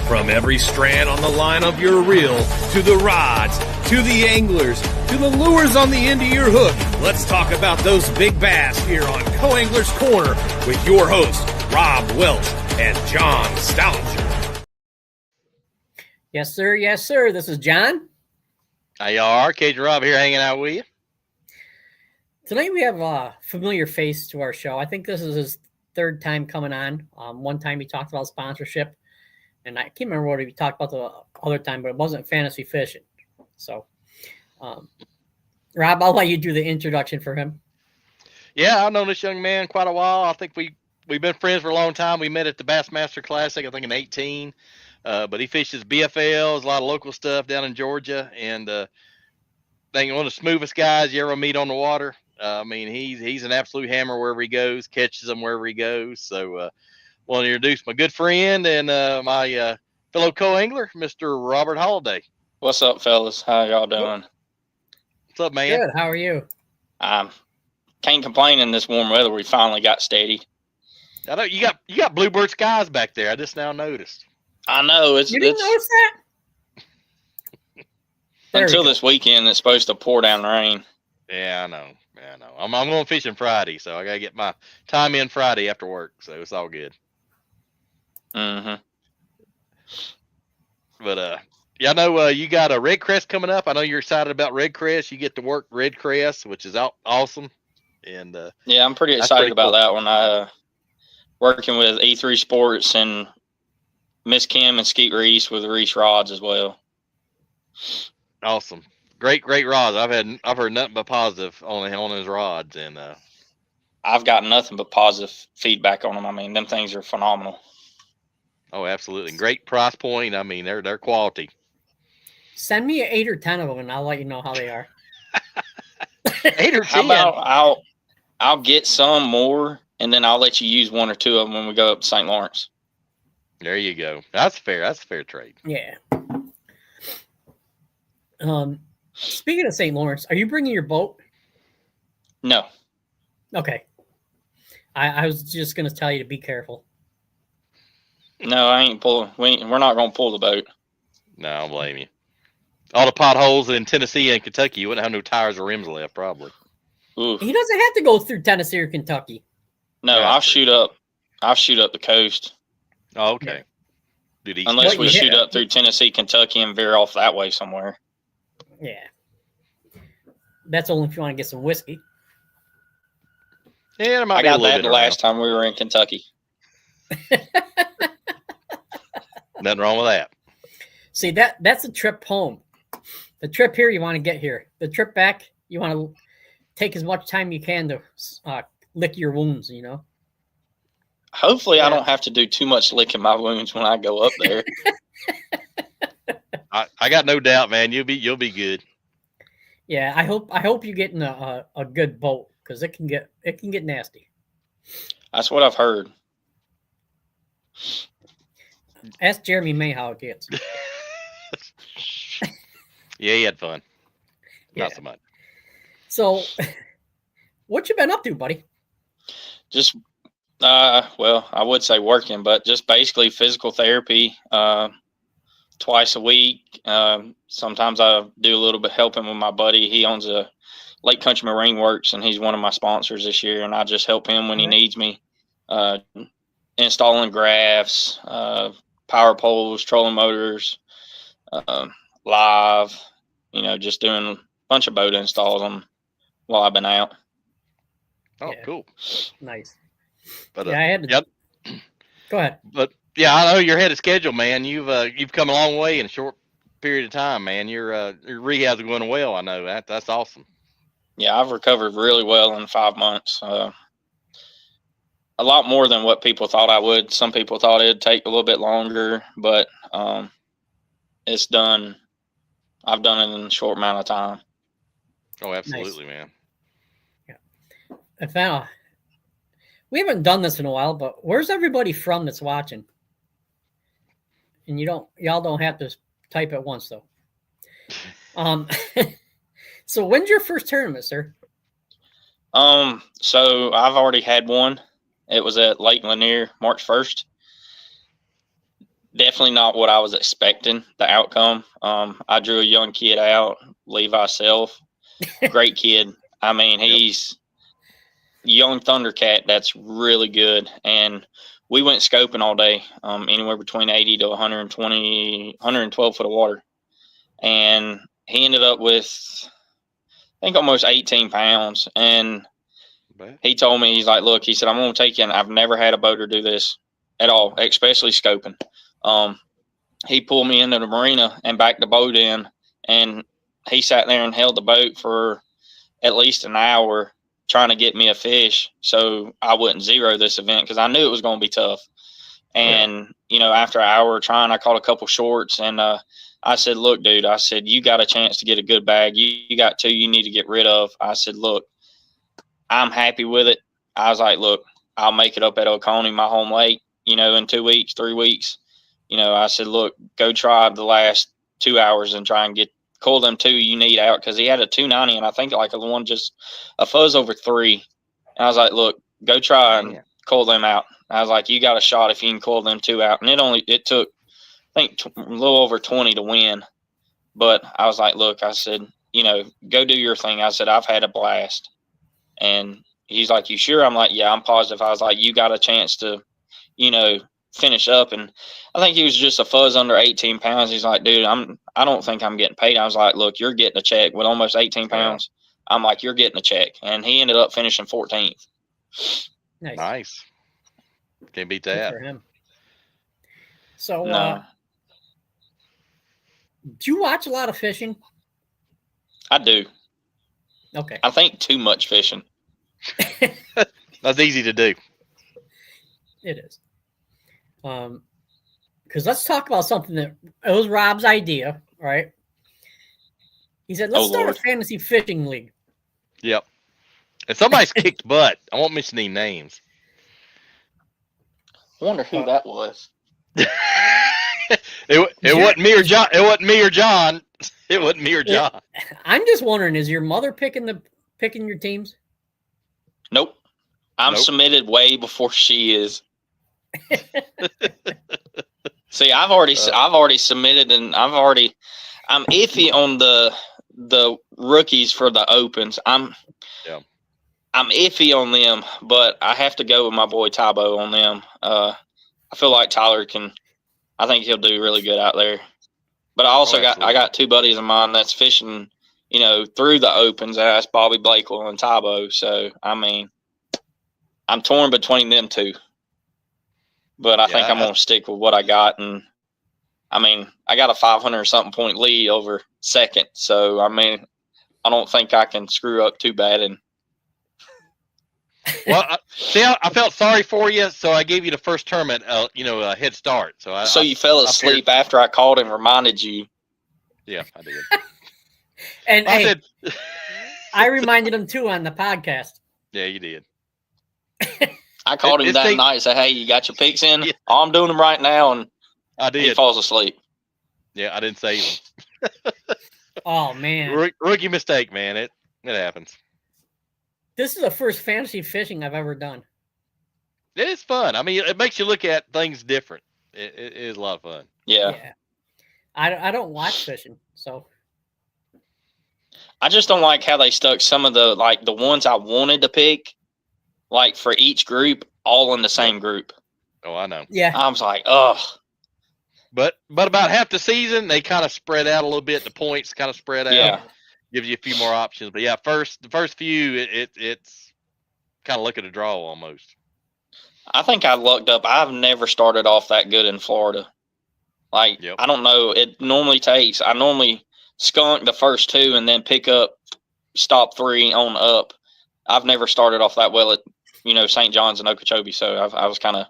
From every strand on the line of your reel, to the rods, to the anglers, to the lures on the end of your hook, let's talk about those big bass here on Co-Angler's Corner with your hosts, Rob Welch and John Stounger. Yes, sir. Yes, sir. This is John. How y'all are? Cajun Rob here hanging out with you. Tonight we have a familiar face to our show. I think this is his third time coming on. One time he talked about sponsorship, and I can't remember what he talked about the other time, but it wasn't fantasy fishing. So, Rob, I'll let you do the introduction for him. Yeah, I've known this young man quite a while. I think we've been friends for a long time. We met at the Bassmaster Classic, I think in 18. But he fishes BFLs, a lot of local stuff down in Georgia, and I think one of the smoothest guys you ever meet on the water. I mean, he's an absolute hammer wherever he goes, catches them wherever he goes. So, want to introduce my good friend and my fellow co-angler, Mr. Robert Holiday. What's up, fellas? How y'all doing? What's up, man? Good. How are you? Can't complain in this warm weather. We finally got steady. I know you got bluebird skies back there. I just now noticed. I know You didn't notice that? Until this weekend, it's supposed to pour down rain. Yeah, I know. I'm going fishing Friday, so I gotta get my time in Friday after work. So it's all good. Mm-hmm. But yeah, I know you got a red crest coming up. I know you're excited about red crest. You get to work red crest, which is awesome. And yeah, I'm pretty excited about that one. Working with E3 Sports and Miss Kim and Skeet Reese with Reese rods as well. Awesome. Great rods. I've heard nothing but positive on his rods, and I've got nothing but positive feedback on them. I mean, them things are phenomenal. Oh, absolutely. Great price point. I mean, they're quality. Send me 8 or 10 of them, and I'll let you know how they are. 8 or 10. How about I'll get some more, and then I'll let you use 1 or 2 of them when we go up to St. Lawrence. There you go. That's fair. That's a fair trade. Yeah. Speaking of St. Lawrence, are you bringing your boat? No. Okay. I was just going to tell you to be careful. No, I ain't pulling. We're not going to pull the boat. No, I don't blame you. All the potholes in Tennessee and Kentucky, you wouldn't have no tires or rims left, probably. Oof. He doesn't have to go through Tennessee or Kentucky. No, Yeah. I'll shoot up the coast. Oh, okay. Dude, Unless we shoot up through Tennessee, Kentucky, and veer off that way somewhere. Yeah. That's only if you want to get some whiskey. Yeah, there might I be a got little that bit the around. last time we were in Kentucky. Nothing wrong with that. See, that's a trip home. The trip here, you want to get here. The trip back, you want to take as much time you can to lick your wounds, you know? Hopefully, I don't have to do too much licking my wounds when I go up there. I got no doubt, man. You'll be good. Yeah, I hope you get in a good boat, because it can get nasty. That's what I've heard. Ask Jeremy May how it gets. Yeah, he had fun. Yeah. Not so much. So, what you been up to, buddy? Just, well, I would say working, but just basically physical therapy twice a week. Sometimes I do a little bit helping with my buddy. He owns a Lake Country Marine Works, and he's one of my sponsors this year, and I just help him when he needs me. Installing graphs, power poles, trolling motors, live, just doing a bunch of boat installs while I've been out. Oh, Yeah. cool. Nice. But Yeah, I had to. yep. Go ahead. But yeah, I know you're ahead of schedule, man. You've come a long way in a short period of time, man. Your rehab's going well. I know that's awesome. Yeah, I've recovered really well in 5 months. A lot more than what people thought I would. Some people thought it'd take a little bit longer, but it's done. I've done it in a short amount of time. Oh, absolutely, man. Yeah. We haven't done this in a while, but where's everybody from that's watching? And y'all don't have to type at once though. So when's your first tournament, sir? So I've already had one. It was at Lake Lanier, March 1st. definitely not what I was expecting, the outcome. I drew a young kid out, Levi Self. Great kid. I mean, he's young Thundercat that's really good. And we went scoping all day, anywhere between 80 to 120, 112 foot of water. And he ended up with, I think, almost 18 pounds. And he told me, he's like, look, he said, I'm going to take you, and I've never had a boater do this at all, especially scoping. He pulled me into the marina and backed the boat in, and he sat there and held the boat for at least an hour trying to get me a fish so I wouldn't zero this event, because I knew it was going to be tough. And, you know, after an hour of trying, I caught a couple shorts, and I said, look, dude, I said, you got a chance to get a good bag. You got two you need to get rid of. I said, look, I'm happy with it. I was like, look, I'll make it up at Oconee, my home lake, you know, in 2 weeks, 3 weeks. You know, I said, look, go try the last 2 hours and try and cull them two you need out, because he had a 290, and I think like a fuzz over 3. And I was like, look, go try and cull them out. I was like, you got a shot if you can cull them 2 out. And it took, I think, a little over 20 to win. But I was like, look, I said, you know, go do your thing. I said, I've had a blast. And he's like, you sure? I'm like, yeah, I'm positive. I was like, you got a chance to, you know, finish up. And I think he was just a fuzz under 18 pounds. He's like, dude, I don't think I'm getting paid. I was like, look, you're getting a check with almost 18 pounds. I'm like, you're getting a check. And he ended up finishing 14th. Nice. Can't beat that. Good for him. So, No. do you watch a lot of fishing? I do. Okay. I think too much fishing. That's easy to do. It is. Because let's talk about something that it was Rob's idea, right? He said, let's start a fantasy fishing league. Yep. And somebody's kicked butt. I won't mention any names. I wonder who that was. It wasn't me or John. It wasn't me or John. It wasn't me or John. I'm just wondering, is your mother picking your teams? Nope. I'm submitted way before she is. See, I've already submitted, and I'm iffy on the rookies for the opens. I'm iffy on them, but I have to go with my boy Tybo on them. I feel like Tyler I think he'll do really good out there. But I got two buddies of mine that's fishing, you know, through the opens. That's Bobby Blakewell and Tybo. So I mean, I'm torn between them two. But I think I'm gonna stick with what I got, and I mean, I got a 500-something point lead over second. So I mean, I don't think I can screw up too bad. And well, I felt sorry for you, so I gave you the first tournament, a head start. So you fell asleep after I called and reminded you. Yeah, I did. And I reminded him too on the podcast. Yeah, you did. I called him that night and said, hey, you got your picks in? Yeah. Oh, I'm doing them right now. And I did. He falls asleep. Yeah, I didn't save him. Oh, man. Rookie mistake, man. It happens. This is the first fantasy fishing I've ever done. It is fun. I mean, it makes you look at things different. It is a lot of fun. Yeah. I don't watch fishing, so. I just don't like how they stuck some of the ones I wanted to pick, like for each group, all in the same group. Oh, I know. Yeah. I was like, ugh. But about half the season, they kind of spread out a little bit. The points kind of spread out. Yeah. Gives you a few more options. But yeah, the first few, it's kind of look at a draw almost. I think I lucked up. I've never started off that good in Florida. I don't know. It normally takes, I normally skunk the first two and then pick up stop 3 on up. I've never started off that well at, St. John's and Okeechobee. So I was kind of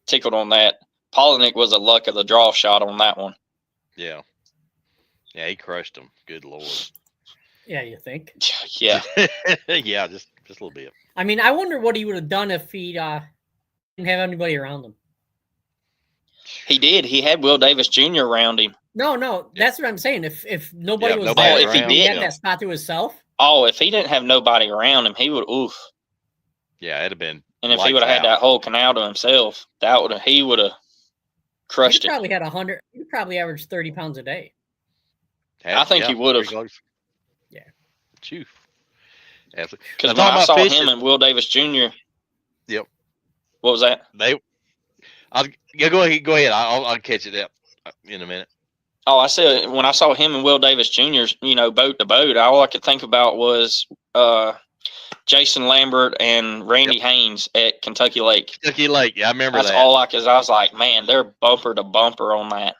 tickled on that. Polinick was a luck of the draw shot on that one. Yeah. Yeah, he crushed them. Good Lord. Yeah, you think? Yeah. Yeah, just a little bit. I mean, I wonder what he would have done if he didn't have anybody around him. He did. He had Will Davis Jr. around him. No, that's what I'm saying. If nobody was nobody there, if he had that spot to himself. Oh, if he didn't have nobody around him, he would oof. Yeah, it'd have been. And if he would have had that whole canal to himself, he would have crushed He it. probably had 100. He probably averaged 30 pounds a day. I think he would have. Yeah. Chew. Absolutely. Because Now, when I talking saw about him fishing, and Will Davis Jr. Yep. What was that? Yeah, go ahead. I'll catch it up in a minute. Oh, I said when I saw him and Will Davis Jr. Boat to boat, all I could think about was Jason Lambert and Randy Haynes at Kentucky Lake. Kentucky Lake, yeah, I remember That's that. all I was like, man, they're bumper to bumper on that.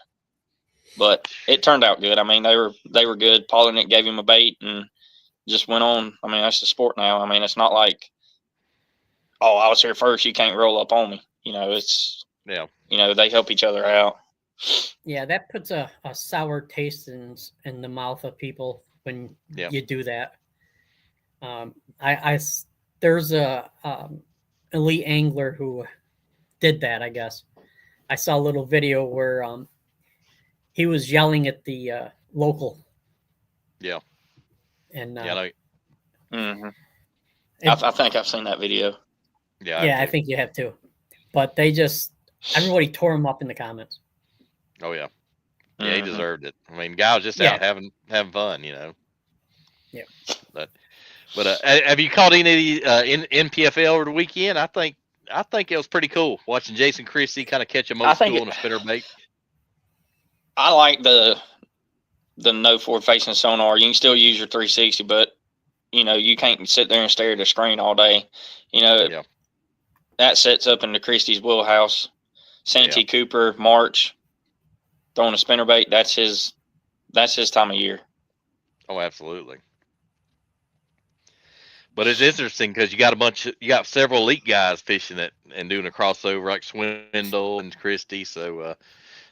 But it turned out good. I mean, they were good. Paul and Nick gave him a bait and just went on. I mean, that's the sport now. I mean, it's not like, oh, I was here first, you can't roll up on me. It's they help each other out. Yeah, that puts a sour taste in the mouth of people when you do that. There's a elite angler who did that. I guess I saw a little video where he was yelling at the local. Yeah. And I think I've seen that video. Yeah, I think you have too. But everybody tore him up in the comments. Oh yeah. Yeah, he deserved it. I mean, guy was just out having fun, Yeah. But have you caught any in NPFL over the weekend? I think it was pretty cool watching Jason Christie kind of catch a old school on a spinnerbait. I like the no forward facing sonar. You can still use your 360, but you can't sit there and stare at the screen all day. That sets up into Christie's wheelhouse. Santee Cooper, March, throwing a spinnerbait. That's his time of year. Oh, absolutely. But it's interesting because you got several elite guys fishing it and doing a crossover like Swindle and Christie. So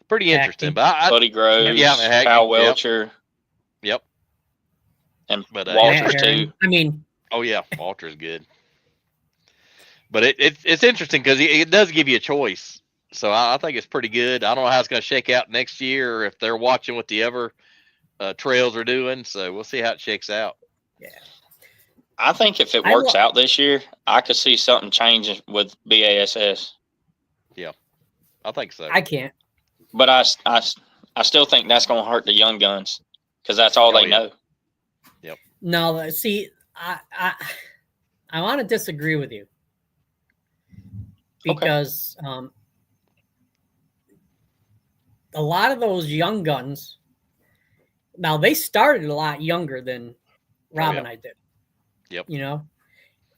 pretty interesting. But Buddy Groves, Kyle Welcher. Yep. And Walters too. I mean, oh yeah, Walter's good. But it's interesting because it does give you a choice. So I think it's pretty good. I don't know how it's going to shake out next year or if they're watching what the other trails are doing. So we'll see how it shakes out. Yeah. I think if it works out this year, I could see something changing with BASS. Yeah, I think so. I can't. But I still think that's going to hurt the young guns because that's all they know. Yep. No, see, I want to disagree with you because a lot of those young guns, now they started a lot younger than Rob and I did. Yep.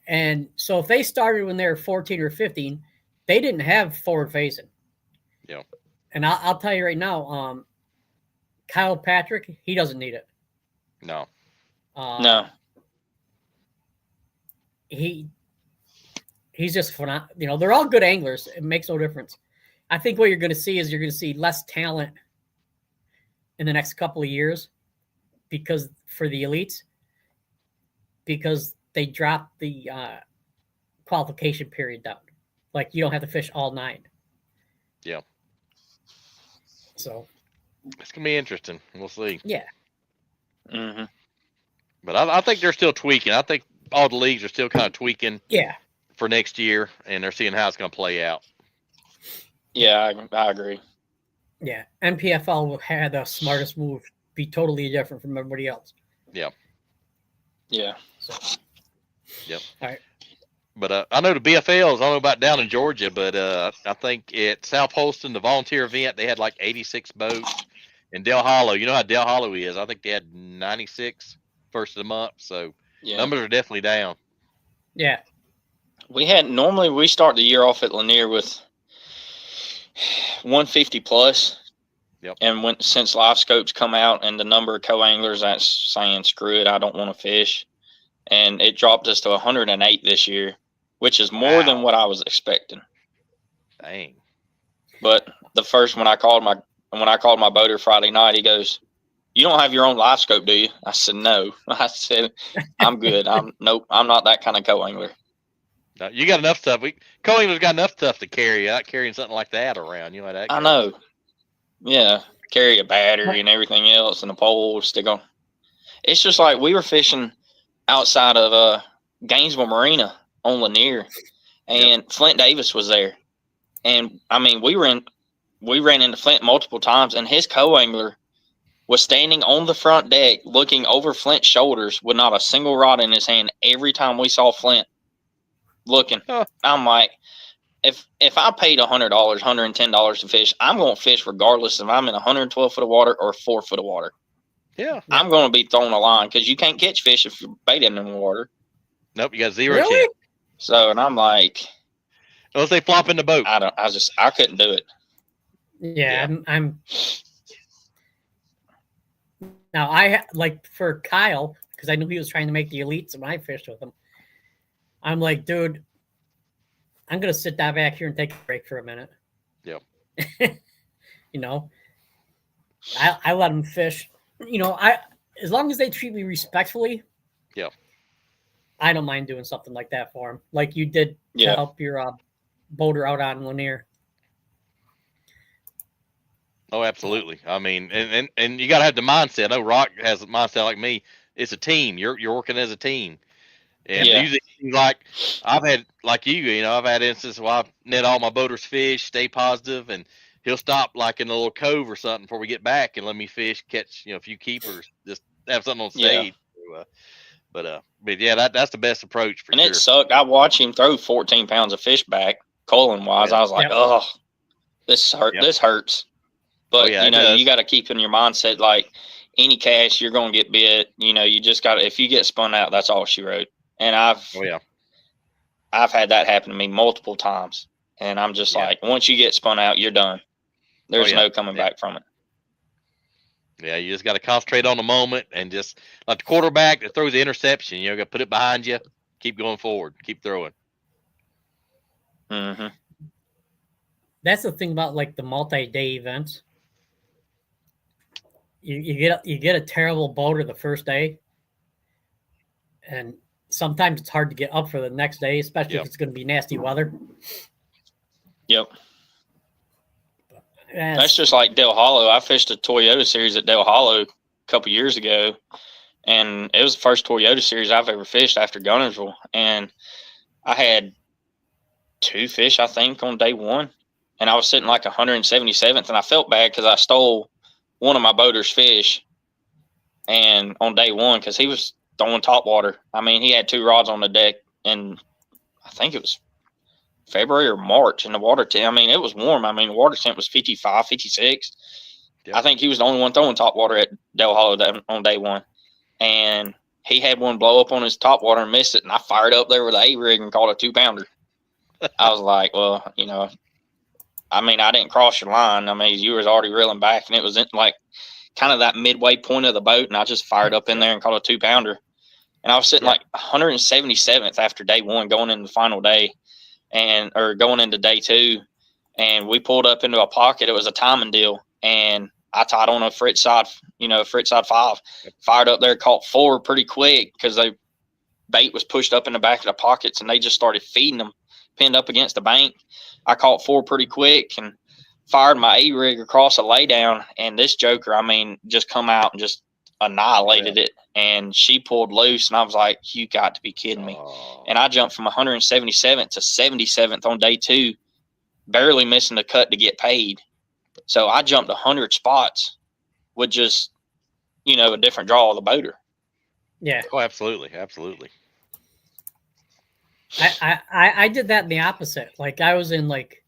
And so if they started when they were 14 or 15, they didn't have forward facing. Yep. And I'll tell you right now, Kyle Patrick, he doesn't need it. No. No. He's just phenomenal. They're all good anglers. It makes no difference. I think what you're going to see is you're going to see less talent in the next couple of years for the elites, because they dropped the qualification period down. Like you don't have to fish all 9. Yeah. So it's going to be interesting. We'll see. Yeah. Mm-hmm. But I think they're still tweaking. I think all the leagues are still kind of tweaking. Yeah. For next year, and they're seeing how it's going to play out. Yeah, I agree. Yeah, NPFL had the smartest move, be totally different from everybody else. Yeah. Yeah. So. Yep. All right. But I know the BFLs, I don't know about down in Georgia, but I think at South Holston, the volunteer event, they had like 86 boats. In Del Hollow, you know how Del Hollow is. I think they had 96 first of the month, so numbers are definitely down. Yeah. Normally we start the year off at Lanier with 150 plus. Yep. And since live scopes come out and the number of co-anglers that's saying, screw it, I don't want to fish. And it dropped us to 108 this year, which is more than what I was expecting. Dang. But the first, when I called my boater Friday night, he goes, "You don't have your own live scope, do you?" I said, "No." I said, "I'm good. I'm not that kind of co-angler." No, you got enough stuff. Co-anglers got enough stuff to carry. Not carrying something like that around. You know that. I know. Yeah, carry a battery and everything else and a pole stick on. It's just like we were fishing outside of Gainesville Marina on Lanier, and Flint Davis was there. And I mean, we were in we ran into Flint multiple times, and his co-angler was standing on the front deck looking over Flint's shoulders with not a single rod in his hand every time we saw Flint looking. Huh. I'm like, if I paid $100, $110 to fish, I'm going to fish regardless if I'm in 112 foot of water or 4 foot of water. Yeah. I'm going to be throwing a line because you can't catch fish if you're baiting in the water. Nope, you got zero Really? chance. So, and I'm like, Unless they flop in the boat. I couldn't do it. Yeah, I'm now I like for Kyle, because I knew he was trying to make the elites when I fished with him. I'm like, dude, I'm gonna sit down back here and take a break for a minute. Yep. You know, I let him fish. You know, as long as they treat me respectfully. Yeah. I don't mind doing something like that for him, like you did to help your boater out on Lanier. Oh, absolutely. I mean, and you got to have the mindset. I know Roc has a mindset like me. It's a team. You're working as a team. And usually, like I've had, like you know, I've had instances where I've net all my boaters fish, stay positive, and he'll stop like in a little cove or something before we get back and let me fish, catch, you know, a few keepers, just have something on stage. Yeah. But yeah, that's the best approach for sure. And it sucked. I watched him throw 14 pounds of fish back, culling wise. I was like, oh, this hurts. But you know, you got to keep in your mindset, like any cast, you're going to get bit. You know, you just got to, if you get spun out, that's all she wrote. And I've had that happen to me multiple times. And I'm just like, once you get spun out, you're done. There's no coming back from it. Yeah, you just got to concentrate on the moment and just like the quarterback that throws the interception. You know, got to put it behind you, keep going forward, keep throwing. Mm-hmm. That's the thing about like the multi-day events. You get a terrible boater the first day, and sometimes it's hard to get up for the next day, especially if it's going to be nasty weather. Yep. That's just like Dale Hollow. I fished a Toyota series at Dale Hollow a couple years ago, and it was the first Toyota series I've ever fished after Gunnersville. And I had 2 fish, I think, on day 1, and I was sitting like 177th, and I felt bad because I stole one of my boater's fish, and on day 1, because he was throwing top water. I mean, he had 2 rods on the deck, and I think it was February or March, and the water temp, I mean, it was warm. I mean, the water temp was 55, 56. Yep. I think he was the only one throwing top water at Dale Hollow on day 1. And he had one blow up on his top water and missed it, and I fired up there with an A-rig and caught a 2-pounder. I was like, well, you know, I mean, I didn't cross your line. I mean, you was already reeling back, and it was in, like kind of that midway point of the boat, and I just fired up in there and caught a 2-pounder. And I was sitting like 177th after day 1, going into the final day, or going into day 2, and we pulled up into a pocket. It was a timing deal, and I tied on a Fritz side, Fritz side 5, fired up there, caught 4 pretty quick because the bait was pushed up in the back of the pockets, and they just started feeding them, pinned up against the bank. I caught 4 pretty quick and fired my A-rig across a laydown, and this joker, I mean, just come out and just annihilated it, and she pulled loose, and I was like, you got to be kidding me. And I jumped from 177th to 77th on day 2, barely missing the cut to get paid. So I jumped 100 spots with just, a different draw of the boater. Yeah. Oh, absolutely. I did that in the opposite. Like I was in like,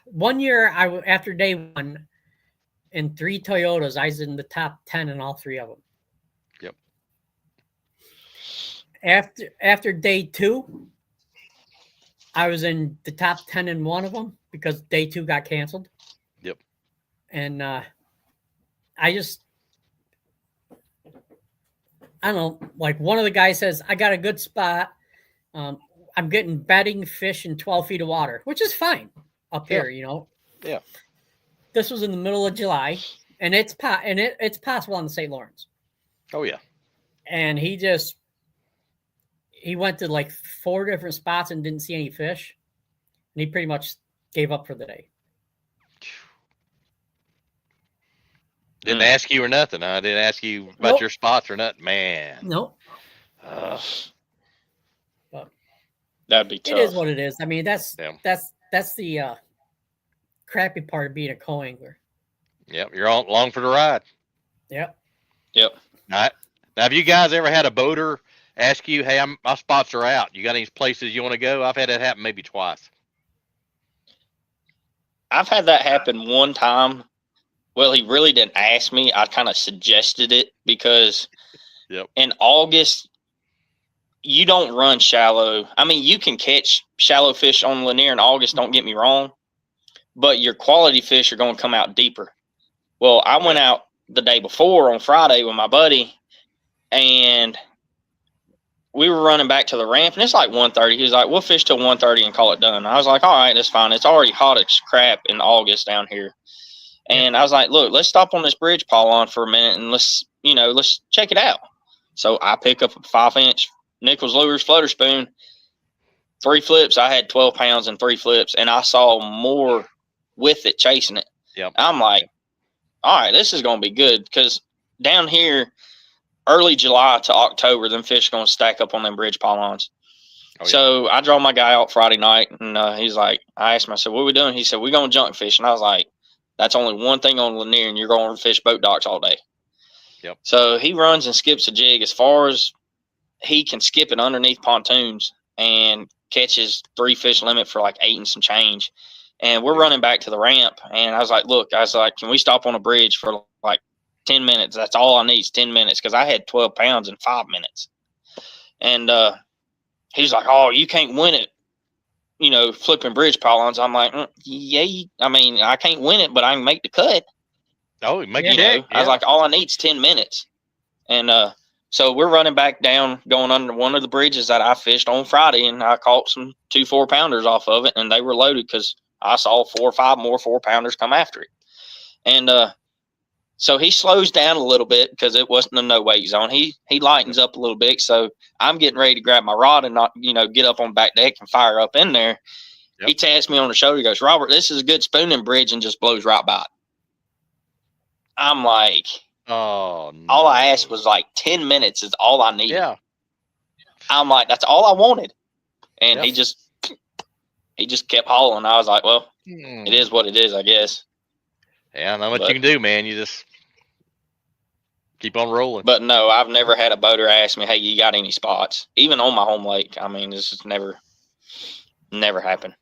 one year after day 1 in 3 Toyotas, I was in the top 10 in all 3 of them. Yep. After day 2, I was in the top 10 in one of them because day 2 got canceled. Yep. And I don't know, like one of the guys says, I got a good spot. I'm getting bedding fish in 12 feet of water, which is fine up here, Yeah. This was in the middle of July, and it's possible on the St. Lawrence. Oh, yeah. And he went to like 4 different spots and didn't see any fish. And he pretty much gave up for the day. Didn't ask you or nothing. I didn't ask you about your spots or nothing, man. Nope. That'd be tough. It is what it is. I mean, that's that's the crappy part of being a co-angler. Yep, you're all along for the ride. Yep. Yep. All right. Now, have you guys ever had a boater ask you, "Hey, my spots are out. You got any places you want to go?" I've had that happen maybe twice. I've had that happen one time. Well, he really didn't ask me. I kind of suggested it because in August, you don't run shallow. I mean, you can catch shallow fish on Lanier in August, don't get me wrong, but your quality fish are going to come out deeper. Well, I went out the day before on Friday with my buddy, and we were running back to the ramp, and it's like 1:30. He was like, "We'll fish till 1:30 and call it done." I was like, "All right, that's fine. It's already hot as crap in August down here." And I was like, "Look, let's stop on this bridge pylon for a minute and let's check it out." So I pick up a 5-inch Nichols Lures floater spoon, 3 flips. I had 12 pounds and 3 flips, and I saw more with it chasing it. Yep. I'm like, all right, this is going to be good because down here, early July to October, them fish are going to stack up on them bridge pylons. So I draw my guy out Friday night, and he's like, I asked him, I said, "What are we doing?" He said, "We're going junk fish." And I was like, "That's only one thing on Lanier, and you're going to fish boat docks all day." Yep. So he runs and skips a jig as far as he can skip it underneath pontoons and catches 3 fish limit for like 8 and some change. And we're running back to the ramp, and I was like, "Look," I was like, "can we stop on a bridge for like 10 minutes? That's all I need is 10 minutes." Because I had 12 pounds in 5 minutes. And he's like, "Oh, you can't win it, flipping bridge pylons." I'm like, "Yeah, I mean, I can't win it, but I can make the cut." Oh, make it. I was like, all I need is 10 minutes. And so we're running back down, going under one of the bridges that I fished on Friday, and I caught some 2 4-pounders off of it, and they were loaded because I saw 4 or 5 more 4-pounders come after it. And so he slows down a little bit because it wasn't a no-wait zone. He lightens up a little bit, so I'm getting ready to grab my rod and not, get up on back deck and fire up in there. Yep. He taps me on the shoulder. He goes, "Robert, this is a good spooning bridge," and just blows right by it. I'm like, oh, no. All I asked was like 10 minutes is all I needed. Yeah. I'm like, that's all I wanted. And he just kept hauling. I was like, well, it is what it is, I guess. Yeah, I know what you can do, man. You just keep on rolling. But no, I've never had a boater ask me, "Hey, you got any spots?" Even on my home lake. I mean, this has never happened.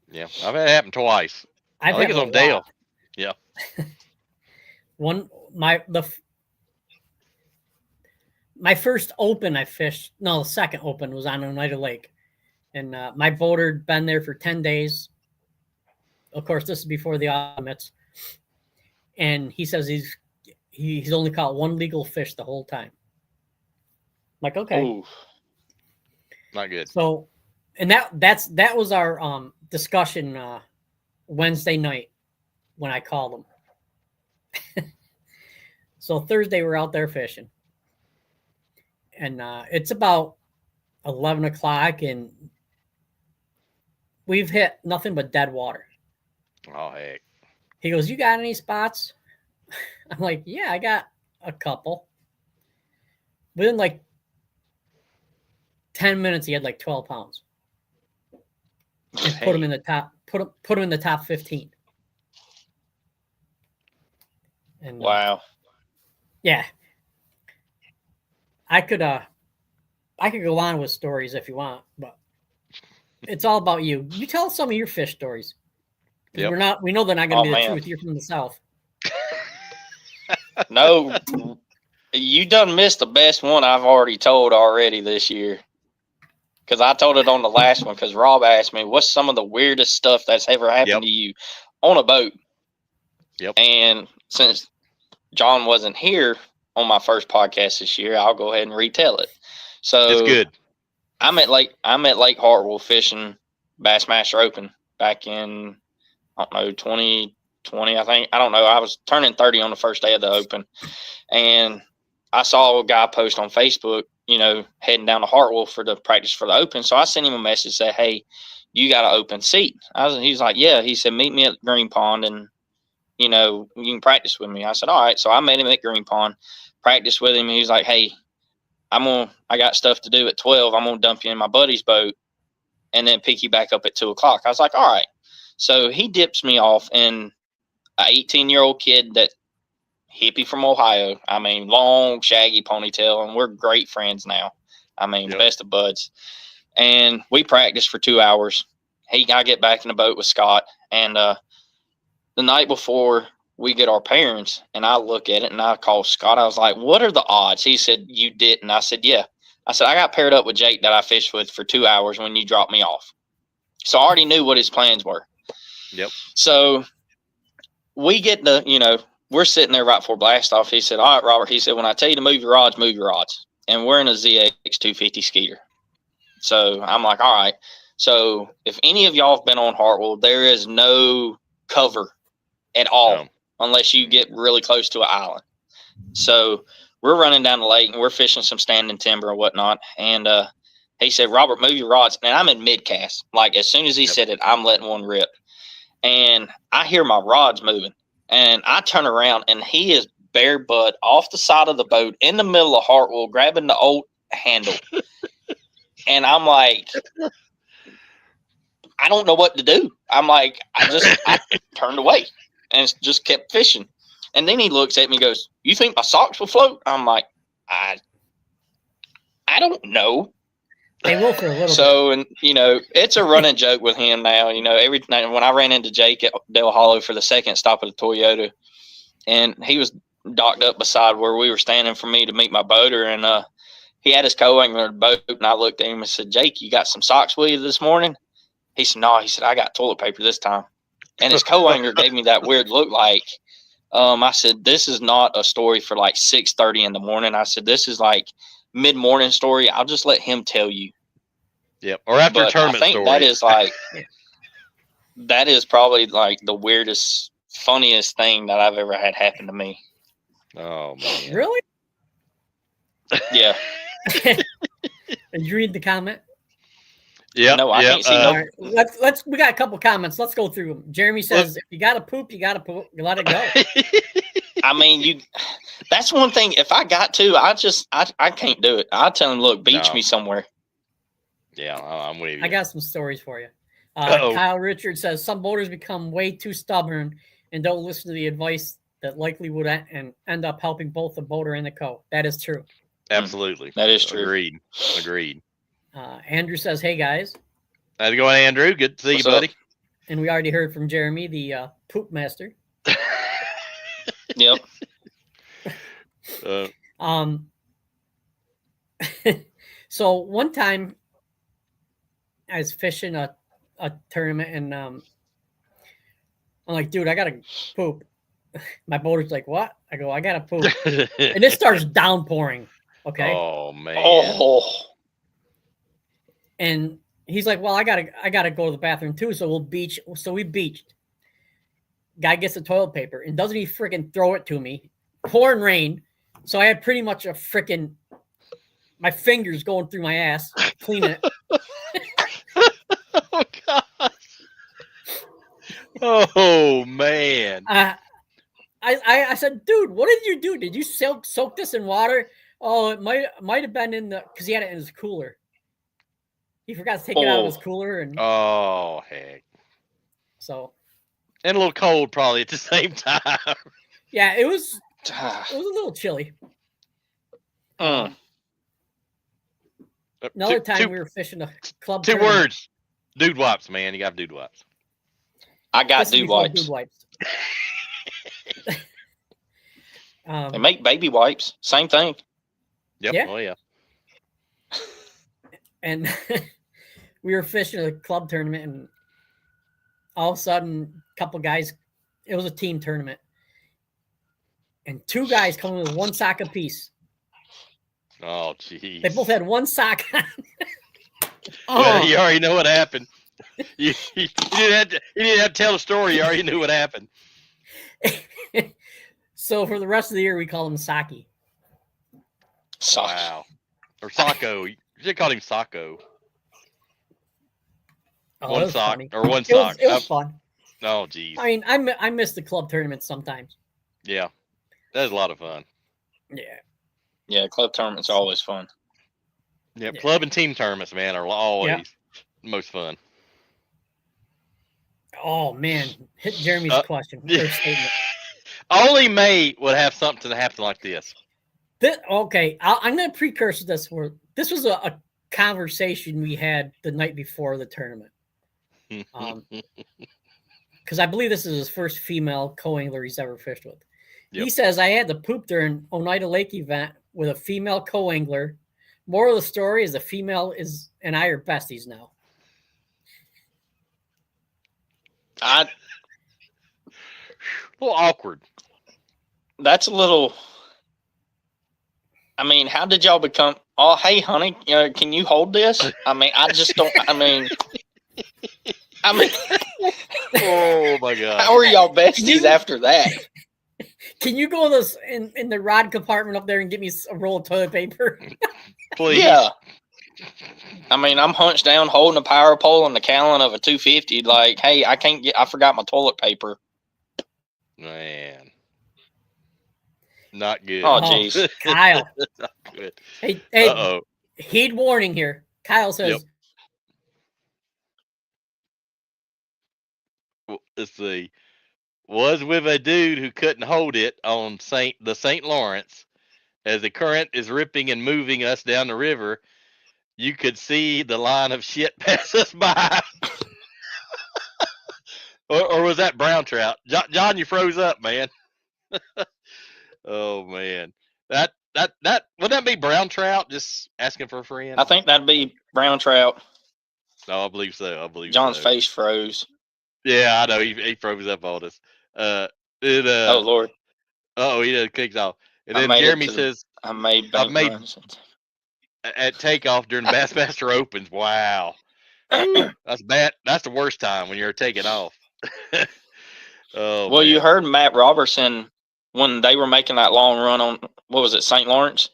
Yeah, I've had it happen twice. I think it's on Dale. Yeah. My first open I fished, no, the second open was on Oneida Lake. And my boater had been there for 10 days. Of course, this is before the off limits. And he says he's only caught 1 legal fish the whole time. I'm like, okay. Ooh. Not good. So, and that was our discussion Wednesday night when I called him. So Thursday we're out there fishing, and it's about 11 o'clock, and we've hit nothing but dead water. Oh, heck. He goes, "You got any spots?" I'm like, "Yeah, I got a couple." Within like 10 minutes, he had like 12 pounds. And put him in the top. Put him in the top 15. And wow. Yeah. I could go on with stories if you want, but it's all about you. You tell us some of your fish stories. Yep. We know they're not going to be the truth. You're from the South. No, you done missed the best one I've already told already this year. Because I told it on the last one because Rob asked me, "What's some of the weirdest stuff that's ever happened to you on a boat?" Yep. And since John wasn't here on my first podcast this year, I'll go ahead and retell it. So it's good. I'm at Lake Hartwell fishing Bassmaster Open back in, I don't know, 2020, I think. I don't know. I was turning 30 on the first day of the Open, and I saw a guy post on Facebook, heading down to Hartwell for the practice for the Open. So I sent him a message, said, "Hey, you got an open seat?" He's like, "Yeah." He said, "Meet me at Green Pond and, you can practice with me." I said, "All right." So I met him at Green Pond, practiced with him. He's like, "Hey, I got stuff to do at 12. I'm going to dump you in my buddy's boat and then pick you back up at 2 o'clock. I was like, all right. So he dips me off, and an 18-year-old kid, that hippie from Ohio. I mean, long, shaggy ponytail, and we're great friends now. I mean, best of buds. And we practiced for 2 hours. I get back in the boat with Scott, and the night before we get our parents, and I look at it, and I call Scott. I was like, what are the odds? He said, you didn't. I said, yeah. I said, I got paired up with Jake that I fished with for 2 hours when you dropped me off. So I already knew what his plans were. Yep. So we get we're sitting there right before blast off. He said, all right, Robert. He said, when I tell you to move your rods, move your rods. And we're in a ZX 250 Skeeter. So I'm like, all right. So if any of y'all have been on Hartwell, there is no cover at all unless you get really close to an island. So we're running down the lake, and we're fishing some standing timber and whatnot. And he said, Robert, move your rods. And I'm in mid-cast. Like, as soon as he said it, I'm letting one rip. And I hear my rods moving. And I turn around, and he is bare butt off the side of the boat in the middle of Hartwell, grabbing the old handle. And I'm like, I don't know what to do. I'm like, I turned away and just kept fishing. And then he looks at me and goes, you think my socks will float? I'm like, I don't know. They will for a little so, bit. And, it's a running joke with him now. Every night when I ran into Jake at Del Hollow for the second stop of the Toyota, and he was docked up beside where we were standing for me to meet my boater, and he had his co-angler in the boat, and I looked at him and said, Jake, you got some socks with you this morning? He said, no. He said, I got toilet paper this time. And his co-angler gave me that weird look like, I said, this is not a story for like 6:30 in the morning. I said, this is like mid-morning story. I'll just let him tell you. Yep. Or after a tournament I think story. That is like, that is probably like the weirdest, funniest thing that I've ever had happen to me. Oh, man. Really? Yeah. Did you read the comment? Yeah. No, I can't see no. Right, we got a couple comments. Let's go through them. Jeremy says, if you got to poop, you got to poop. You let it go. I mean, that's one thing. If I got to, I can't do it. I'll tell him, look, beach me somewhere. Yeah, I'm with you. I got some stories for you. Kyle Richard says, some boaters become way too stubborn and don't listen to the advice that likely would end up helping both the boater and the co. That is true. Absolutely. That is true. Agreed. Andrew says, hey, guys. How's it going, Andrew? Good to see you, buddy. And we already heard from Jeremy, the poop master. Yep. So one time I was fishing a tournament, and I'm like, dude, I gotta poop. My boater's like, what? I go, I gotta poop. And it starts downpouring. Okay. Oh man. Oh. And he's like, well, I gotta go to the bathroom too. So we'll beach. So we beached. Guy gets the toilet paper, and doesn't he freaking throw it to me? Pouring rain. So I had pretty much my fingers going through my ass, cleaning it. Oh God. Oh man. I said, dude, what did you do? Did you soak this in water? Oh, it might have been because he had it in his cooler. He forgot to take it out of his cooler, and oh heck. So. And a little cold, probably at the same time. Yeah, it was a little chilly. Another time we were fishing a club. Two words. Dude wipes, man. You got dude wipes. I got dude wipes. Dude wipes. They make baby wipes. Same thing. Yep. Yeah. Oh, yeah. And we were fishing a club tournament, and all of a sudden, a couple guys, it was a team tournament, and two guys come with one sock apiece. Oh, geez. They both had one sock on. Well, you already know what happened. You didn't have to tell the story. You already knew what happened. So for the rest of the year, we call him Saki. Wow. Or Sacco. You should call him Sacco. Oh, one sock funny. or one sock. It was fun. Oh, geez. I mean, I miss the club tournaments sometimes. Yeah. That is a lot of fun. Yeah. Yeah, club tournaments are always fun. Yeah, club and team tournaments, man, are always most fun? Oh man, hit Jeremy's question or statement. Only May would have something to happen like this. Okay, I'm going to precursor this. This was a conversation we had the night before the tournament. Because I believe this is his first female co-angler he's ever fished with. Yep. He says, I had to poop during Oneida Lake event with a female co-angler. Moral of the story is the female and I are besties now. A little awkward. That's a little. I mean, how did y'all become? Oh, hey, honey, can you hold this? I mean, I just don't. I mean. Oh my God! How are y'all besties after that? Can you go in the rod compartment up there and get me a roll of toilet paper? Please. Yeah. I mean, I'm hunched down holding a power pole and the gallon of a 250. Like, hey, I forgot my toilet paper. Man. Not good. Oh, jeez. Kyle. Not good. Hey, uh-oh. Heed warning here. Kyle says, yep. Let's see. Was with a dude who couldn't hold it on the St. Lawrence. As the current is ripping and moving us down the river, you could see the line of shit pass us by. or was that brown trout? John, you froze up, man. Oh man. That would that be brown trout just asking for a friend? I think that'd be brown trout. No, I believe so. John's face froze. Yeah, I know. He froze up on us. Oh Lord. Oh, he just kicks off. And then Jeremy says, I made at takeoff during the Bassmaster Opens. Wow. That's bad. That's the worst time when you're taking off. Oh, well, man. You heard Matt Robertson when they were making that long run on, what was it, St. Lawrence?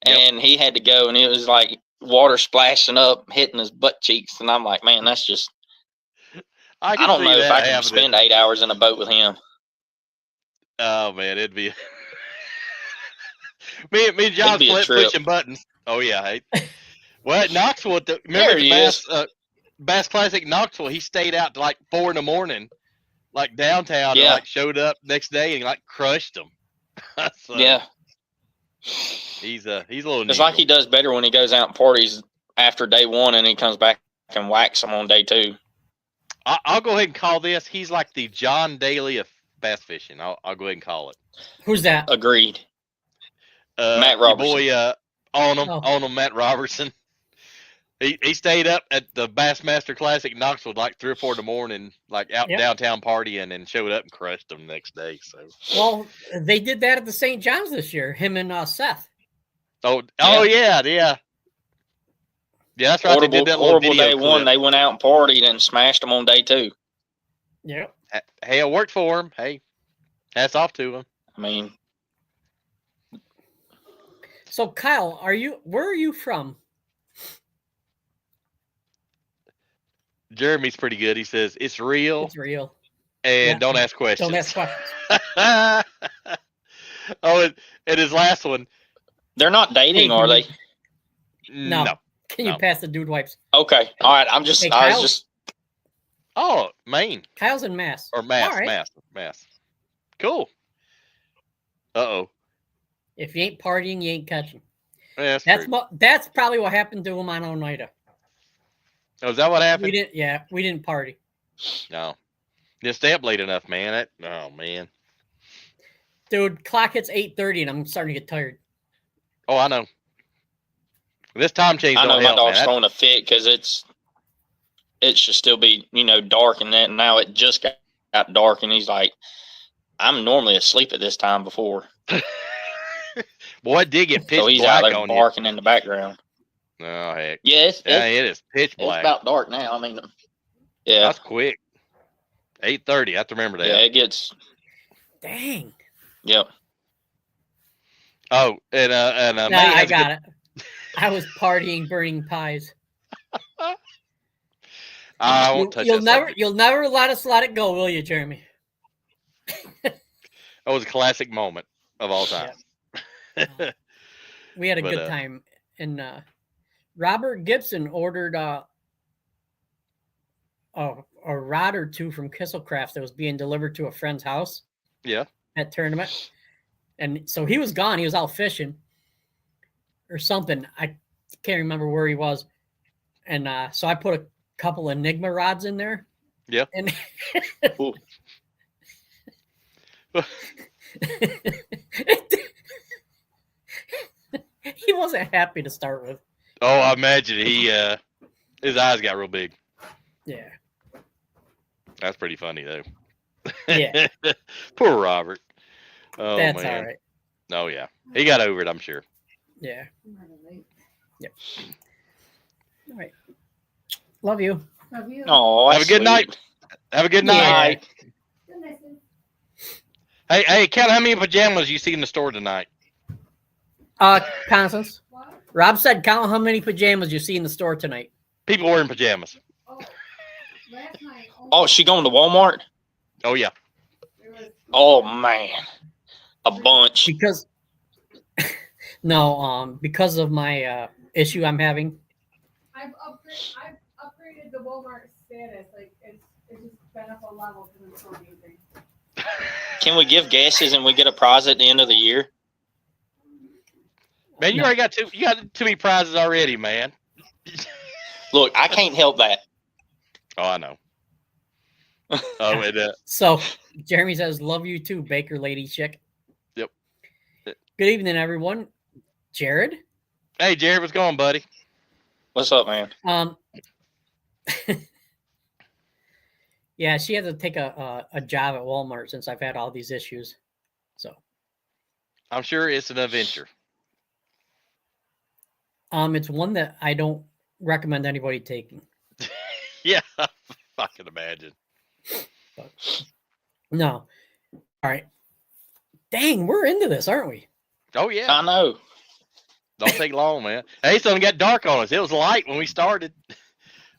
And he had to go, and it was like water splashing up, hitting his butt cheeks. And I'm like, man, that's just, I don't know if I can spend 8 hours in a boat with him. Oh, man, it'd be... me and John pushing buttons. Oh, yeah. Well, at Knoxville, remember the Bass Classic Knoxville, he stayed out to like 4 a.m, like downtown, and like showed up next day and like crushed them. So, yeah. He's a little It's like he does better when he goes out and parties after day one and he comes back and whacks them on day two. I'll go ahead and call this. He's like the John Daly of bass fishing. I'll go ahead and call it. Who's that? Agreed. Matt Robertson. Your boy, on him, Matt Robertson. He stayed up at the Bassmaster Classic Knoxville like 3 or 4 a.m, like out downtown partying, and showed up and crushed them the next day. So, well, they did that at the St. John's this year. Him and Seth. Yeah. Yeah, that's right. Horrible, they did that horrible day clip. One. They went out and partied and smashed them on day two. Yeah. Hey, it worked for him. Hey, hats off to him. I mean, so Kyle, where are you from? Jeremy's pretty good. He says it's real. It's real. And don't ask questions. Don't ask questions. And his last one. They're not dating, are they? No. Can you pass the dude wipes? Okay. All right. I was just. Oh, Maine. Kyle's in Mass. Or Mass. Right. Mass. Cool. Uh-oh. If you ain't partying, you ain't catching. Yeah, that's probably what happened to him on Oneida. Oh, is that what happened? We didn't party. No. Didn't stay up late enough, man. Oh, man. Dude, clock hits 8:30 and I'm starting to get tired. Oh, I know. This time change don't help, my dog's throwing a fit because it should still be, dark and that. And now it just got dark and he's like, I'm normally asleep at this time before. Boy, it did get pitch black on you. So he's out there barking in the background. Oh, heck. Yeah, it is pitch black. It's about dark now. I mean, yeah. That's quick. 8:30. I have to remember that. Yeah, it gets. Dang. Yep. Oh, and I got it. I was partying, burning pies. I won't touch that. You'll never let us let it go, will you, Jeremy? That was a classic moment of all time. Yeah. We had a good time. And Robert Gibson ordered a rod or two from Kisselcraft that was being delivered to a friend's house Yeah. at tournament. And so he was gone. He was out fishing or something. I can't remember where he was. And so I put a couple Enigma rods in there. Yeah. And he wasn't happy to start with. Oh, I imagine his eyes got real big. Yeah. That's pretty funny though. Yeah. Poor Robert. Oh, That's man. all right. Oh yeah. He got over it, I'm sure. Yeah. Yep. All right. Love you. Oh, Have a good night. Have a good night. Hey, count how many pajamas you see in the store tonight. Constance. Rob said, count how many pajamas you see in the store tonight. People wearing pajamas. Oh, she going to Walmart? Oh yeah. Oh man, a bunch. Because because of my issue I'm having. I've upgraded the Walmart status. Like it's just been up a level because I'm so amazing. Can we give guesses and we get a prize at the end of the year? Man, you already got too many prizes already, man. Look, I can't help that. Oh, I know. Oh, and So Jeremy says, love you too, Baker Lady Chick. Yep. Good evening, everyone. Jared? Hey, Jared, what's going, buddy? What's up, man? Yeah, she had to take a job at Walmart since I've had all these issues. So I'm sure it's an adventure. it's one that I don't recommend anybody taking. Yeah, I can imagine. But, no. All right. Dang, we're into this, aren't we? Oh yeah. I know. Don't take long, man. Hey, it's only got dark on us. It was light when we started.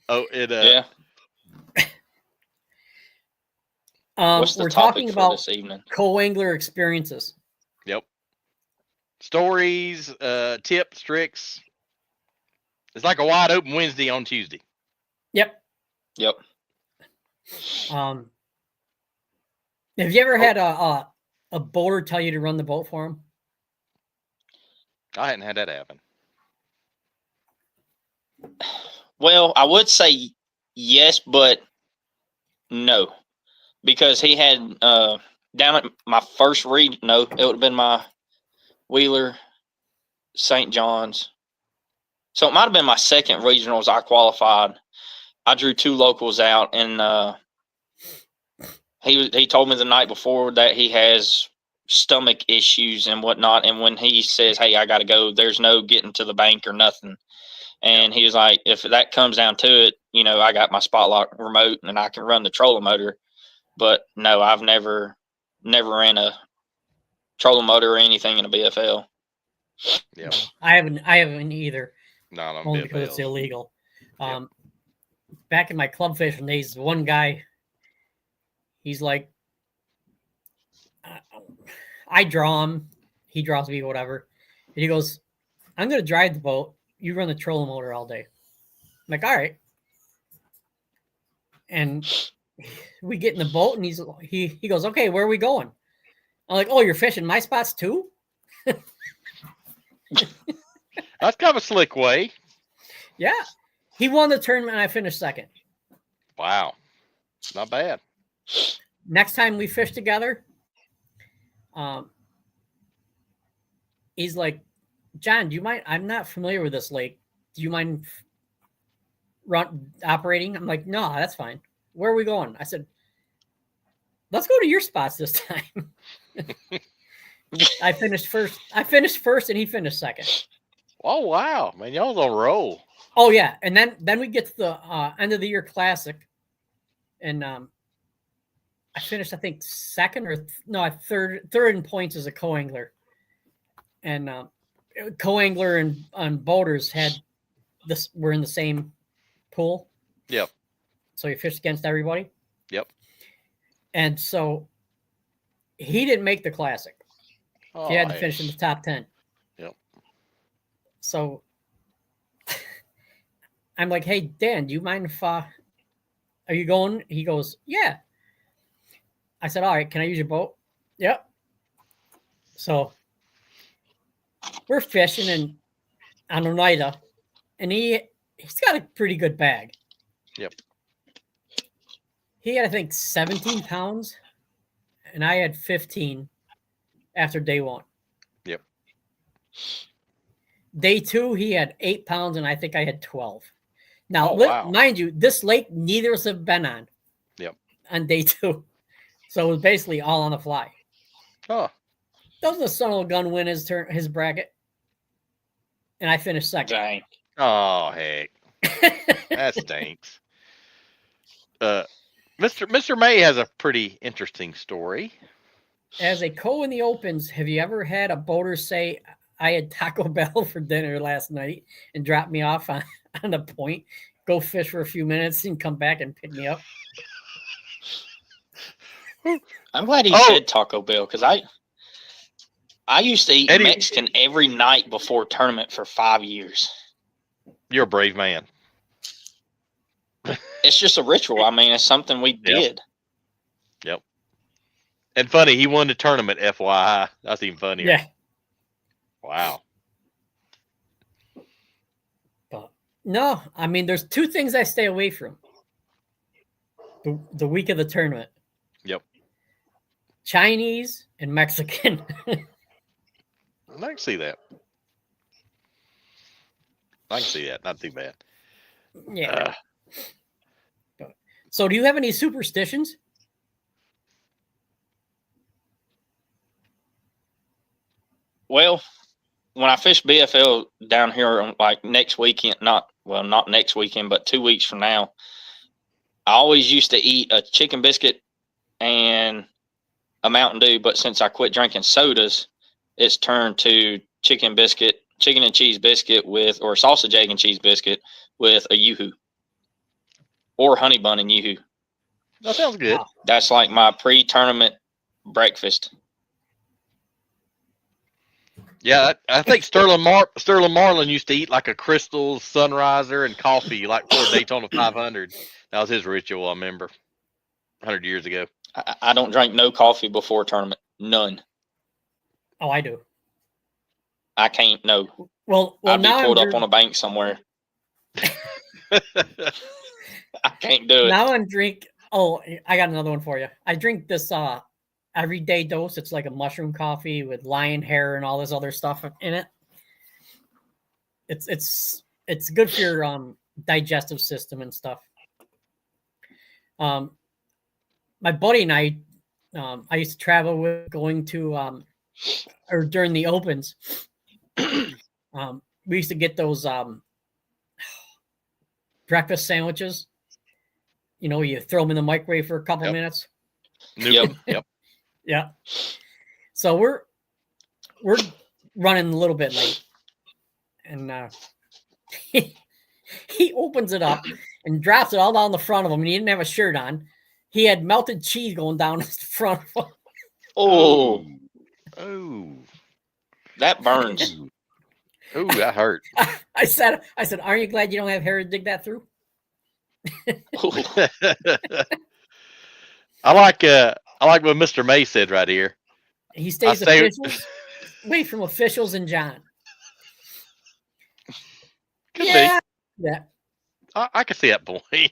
Oh, Yeah. What's the We're topic talking for about this evening? co-angler experiences. Yep. Stories, tips, tricks. It's like a wide open Wednesday on Tuesday. Yep. Yep. Have you ever had a boater tell you to run the boat for him? I hadn't had that happen. Well, I would say yes, but no, because he had down at my first read. No, it would have been my Wheeler, St. John's. So it might have been my second regionals I qualified. I drew 2 locals out, and he told me the night before that he has stomach issues and whatnot. And when he says, "Hey, I got to go," there's no getting to the bank or nothing. And he was like, "If that comes down to it, I got my Spotlock remote and I can run the trolling motor." But no, I've never ran a trolling motor or anything in a BFL. Yeah. I haven't either. Not on Only because it's BFLs. illegal. Yep. Back in my club fishing days, one guy, he's like, I draw him, he draws me, whatever. And he goes, I'm going to drive the boat. You run the trolling motor all day. I'm like, all right. And we get in the boat, and he goes, okay, where are we going? I'm like, oh, you're fishing my spots too? That's kind of a slick way. Yeah. He won the tournament, and I finished second. Wow. Not bad. Next time we fish together, he's like, John, do you mind? I'm not familiar with this lake. Do you mind operating? I'm like, no, that's fine. Where are we going? I said, let's go to your spots this time. I finished first, and he finished second. Oh wow, man, y'all's on a roll. Oh yeah, and then we get to the end of the year classic, and I finished, I think, second or third in points as a co-angler, and co-angler and boaters were in the same pool. Yep. So you fished against everybody. Yep. And so he didn't make the classic. Oh, He had to finish in the top 10. Yep. So I'm like, hey, Dan, do you mind if Are you going? He goes, yeah. I said, all right, can I use your boat? Yep. So we're fishing and on Oneida, and he's got a pretty good bag. Yep. He had, I think, 17 pounds, and I had 15 after day 1. Yep. Day 2, he had 8 pounds, and I think I had 12. Now, Oh, wow. mind you, this lake neither of us have been on. Yep. On day 2. So it was basically all on the fly. Oh, Doesn't the son of a gun win his bracket? And I finished second. Dang. oh, heck, that stinks. Mr. May has a pretty interesting story. As a co in the opens, have you ever had a boater say, I had Taco Bell for dinner last night and drop me off on the point, go fish for a few minutes and come back and pick me up? I'm glad he Oh. said Taco Bell because I used to eat Eddie- Mexican every night before tournament for 5 years. You're a brave man. It's just a ritual. I mean, it's something we did. Yep. And funny, he won the tournament, FYI. That's even funnier. Yeah. Wow. But no, I mean, there's 2 things I stay away from the week of the tournament. Yep. Chinese and Mexican. I can see that. I can see that. Not too bad. Yeah. So do you have any superstitions? Well, when I fish BFL down here, like next weekend, not next weekend, but 2 weeks from now, I always used to eat a chicken biscuit and a Mountain Dew. But since I quit drinking sodas, it's turned to chicken and cheese biscuit or sausage, egg, and cheese biscuit with a yoo-hoo or honey bun and yoo-hoo. That sounds good. Wow. That's like my pre-tournament breakfast. Yeah, I think Sterling Marlin used to eat like a Crystal Sunriser and coffee like for Daytona 500. That was his ritual, I remember, 100 years ago. I don't drink no coffee before tournament. None. Oh, I do. I can't. No. Well, I'd be now pulled up on a bank somewhere. I can't do it. Now I'm drink. Oh, I got another one for you. I drink this everyday dose. It's like a mushroom coffee with lion hair and all this other stuff in it. It's good for your digestive system and stuff. My buddy and I used to travel with going to or during the opens. We used to get those breakfast sandwiches. You know, you throw them in the microwave for a couple minutes. Yep. Yeah. So we're running a little bit late, and he opens it up and drops it all down the front of him, and he didn't have a shirt on. He had melted cheese going down his front of him. Oh, that burns. Ooh, that hurt. I said, aren't you glad you don't have hair to dig that through? I like what Mr. May said right here. He stays away from officials and John. Could Yeah. I can see that point.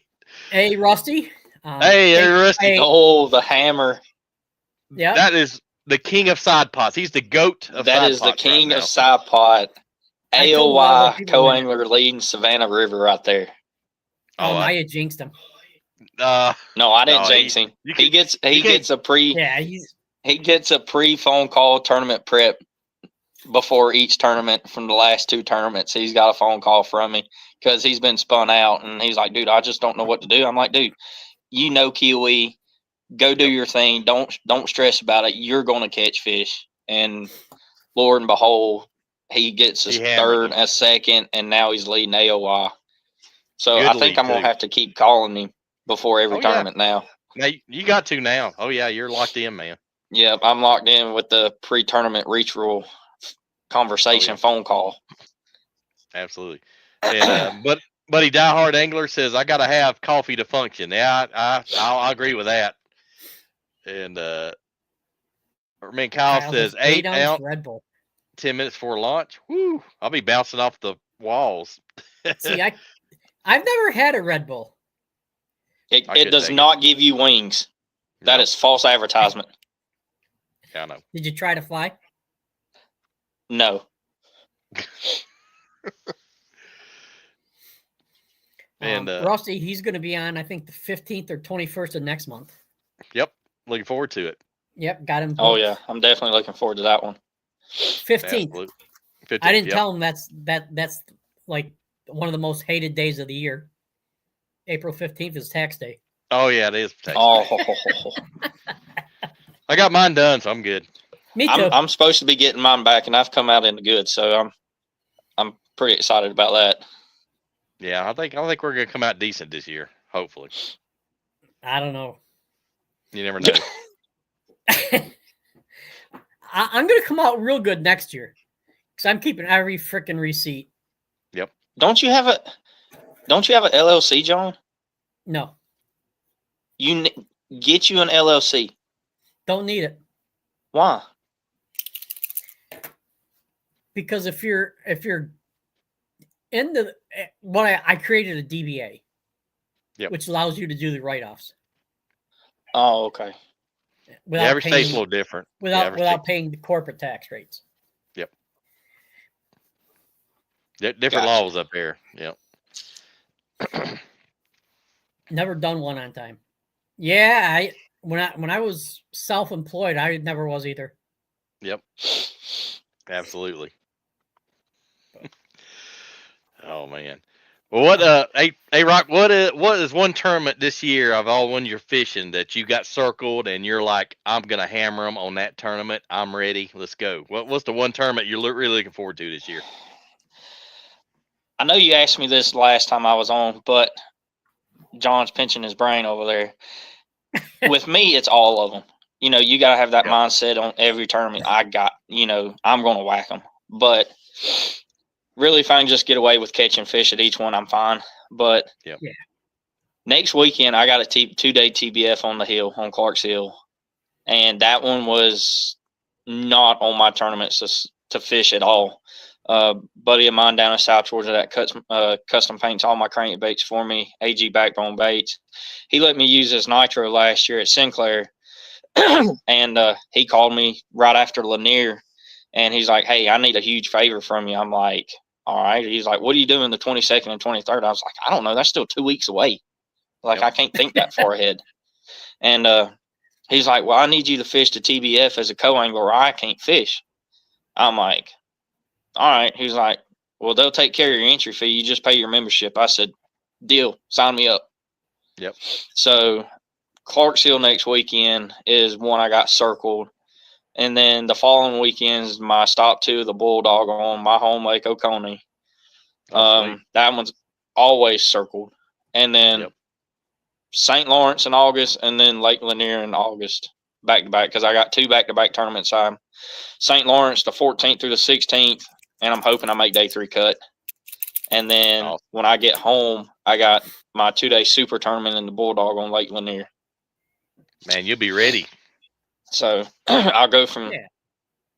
Hey, Rusty. Hey, Rusty. Oh, the hammer. Yeah. That is the king of side pots. He's the goat of That side is the pots king right of now. side pot. I told a lot of AOY people that. co-angler leading Savannah River right there. Oh, now I- you jinxed him. No, I didn't No, jinx him. you He can't- gets a pre Yeah, phone call tournament prep before each tournament from the last 2 tournaments. He's got a phone call from me because he's been spun out, and he's like, dude, I just don't know what to do. I'm like, dude, you know, Kiwi, go do your thing. Don't stress about it. You're going to catch fish. And Lord and behold, he gets a He hammered third, you. a second, and now he's leading AOY. So Good I think lead, I'm going too. to have to keep calling him before every Oh, yeah. tournament now. Now you got to now. Oh yeah, you're locked in, man. Yeah, I'm locked in with the pre-tournament ritual conversation Oh, yeah. phone call. Absolutely. And buddy, diehard angler says I gotta have coffee to function. Yeah, I agree with that. And Kyle Kyle says has 8 ounce, Red Bull. 10 minutes before launch. Woo! I'll be bouncing off the walls. See, I've never had a Red Bull. It does not give you wings. That is false advertisement. Yeah, I know. Did you try to fly? No. And Rusty, he's going to be on, I think, the 15th or 21st of next month. Yep, looking forward to it. Yep, got him. Oh yeah, I'm definitely looking forward to that one. 15th. 15th, I didn't tell him that's like one of the most hated days of the year. April 15th is tax day. Oh yeah, it is. Oh, I got mine done, so I'm good. Me too. I'm supposed to be getting mine back, and I've come out in the good, so I'm pretty excited about that. Yeah, I think we're gonna come out decent this year. Hopefully. I don't know. You never know. I'm going to come out real good next year because I'm keeping every freaking receipt. Yep. Don't you have an LLC, John? No. Get you an LLC. Don't need it. Why? Because if you're in the what I created a DBA, which allows you to do the write-offs. Oh, okay. Every state's a little different. Without paying the corporate tax rates. Yep. Different laws up here. Yep. Never done one on time. Yeah, when I was self-employed, I never was either. Yep. Absolutely. Oh man. Well, what hey Roc, what is one tournament this year of all one you're fishing that you got circled and you're like, I'm gonna hammer them on that tournament. I'm ready. Let's go. What's the one tournament you're really looking forward to this year? I know you asked me this last time I was on, but John's pinching his brain over there. With me, it's all of them. You know, you got to have that mindset on every tournament. I'm going to whack them. But really, if I can just get away with catching fish at each one, I'm fine. But next weekend, I got a 2-day TBF on the hill, on Clark's Hill. And that one was not on my tournaments to fish at all. Buddy of mine down in South Georgia that custom paints all my crankbaits for me, AG Backbone Baits. He let me use his nitro last year at Sinclair, and he called me right after Lanier, and he's like, "Hey, I need a huge favor from you." I'm like, "All right." He's like, "What are you doing the 22nd and 23rd?" I was like, "I don't know. That's still 2 weeks away. Like, I can't think that far ahead." And he's like, "Well, I need you to fish the TBF as a co-angler, or I can't fish." I'm like, all right. He's like, well, they'll take care of your entry fee. You just pay your membership. I said, deal. Sign me up. Yep. So Clark's Hill next weekend is one I got circled. And then the following weekend is my stop to the Bulldog on my home lake, Oconee. That one's always circled. And then St. Lawrence in August, and then Lake Lanier in August, back-to-back, because I got 2 back-to-back tournaments. St. Lawrence the 14th through the 16th. And I'm hoping I make day 3 cut. And then when I get home, I got my 2-day super tournament in the Bulldog on Lake Lanier. Man, you'll be ready. So I'll go from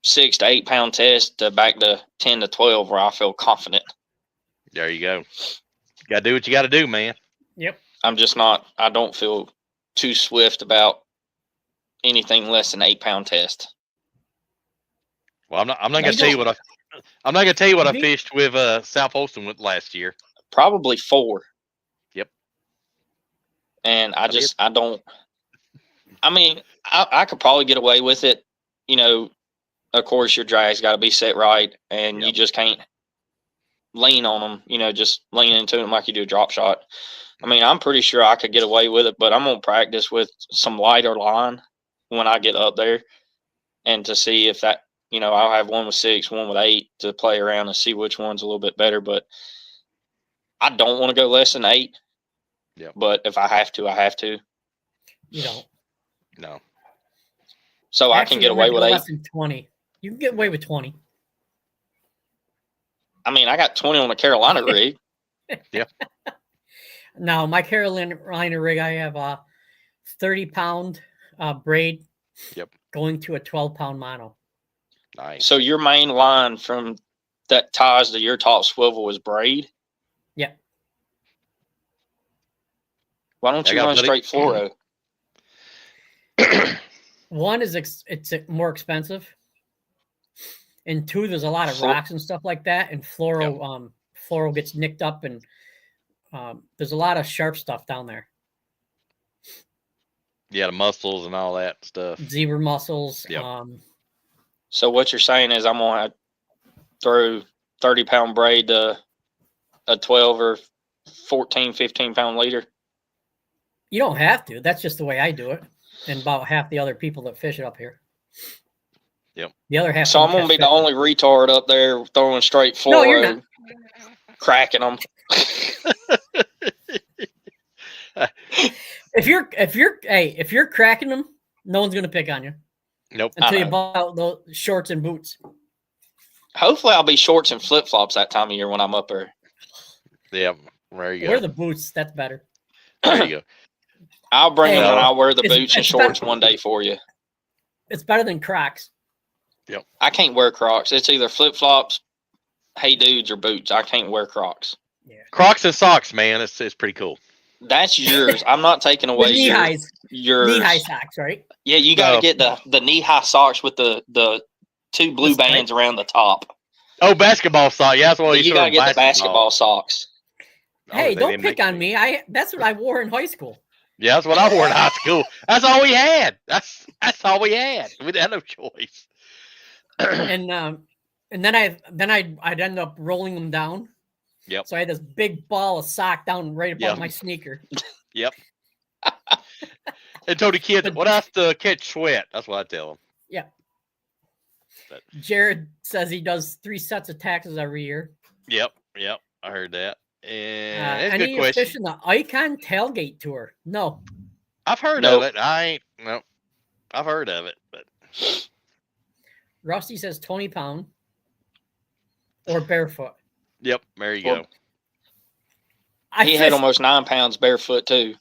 6 to 8 pound test to back to 10 to 12 where I feel confident. There you go. You got to do what you got to do, man. Yep. I don't feel too swift about anything less than 8 pound test. Well, I'm not going to tell you what I fished with South Holston with last year. Probably 4. Yep. And I could probably get away with it. You know, of course your drag's got to be set right, and you just can't lean on them, you know, just lean into them like you do a drop shot. I mean, I'm pretty sure I could get away with it, but I'm going to practice with some lighter line when I get up there and to see if that, you know, I'll have one with 6, one with 8 to play around and see which one's a little bit better. But I don't want to go less than 8. Yeah. But if I have to, I have to. You don't. No. So actually, I can get away with 8. Less than 20. You can get away with 20. I mean, I got 20 on the Carolina rig. Yeah. Now, my Carolina rig, I have a 30-pound braid going to a 12-pound mono. Nice. So your main line from that ties to your top swivel is braid? Yeah. Why don't you run straight fluoro? One is it's more expensive, and two, there's a lot of rocks and stuff like that, and fluoro gets nicked up, and there's a lot of sharp stuff down there. Yeah, the muscles and all that stuff. Zebra mussels. Yep. So what you're saying is I'm going to throw 30-pound braid to a 12 or 14, 15-pound leader? You don't have to. That's just the way I do it. And about half the other people that fish it up here. Yep. The other half. So I'm going to be the only retard up there throwing straight fluoro, no, you're not. Cracking them. If you're cracking them, no one's going to pick on you. Nope. Until you buy out those shorts and boots. Hopefully I'll be shorts and flip-flops that time of year when I'm up there. Yeah, there you go. Wear the boots. That's better. There you go. I'll bring them and I'll wear the boots and shorts one day for you. It's better than Crocs. Yep. I can't wear Crocs. It's either flip-flops, hey dudes, or boots. I can't wear Crocs. Yeah. Crocs and socks, man. It's pretty cool. That's yours. I'm not taking away yours. Knee-high socks, right? Yeah, you got to get the knee-high socks with the two blue bands around the top. Oh, basketball socks. Yeah, that's what you got to get the basketball socks. Hey, don't pick on me. That's what I wore in high school. Yeah, that's what I wore in high school. That's all we had. That's all we had. We didn't have no choice. and then I'd end up rolling them down. Yep. So I had this big ball of sock down right above my sneaker. Yep. And told the kids, what else to catch sweat? That's what I tell them. Yeah. Jared says he does 3 sets of taxes every year. Yep. I heard that. And it's a good question. Fishing the Icon Tailgate Tour? No. I've heard of it. I've heard of it, but Rusty says 20-pound or barefoot. Yep, there you go. He had almost 9 pounds barefoot too.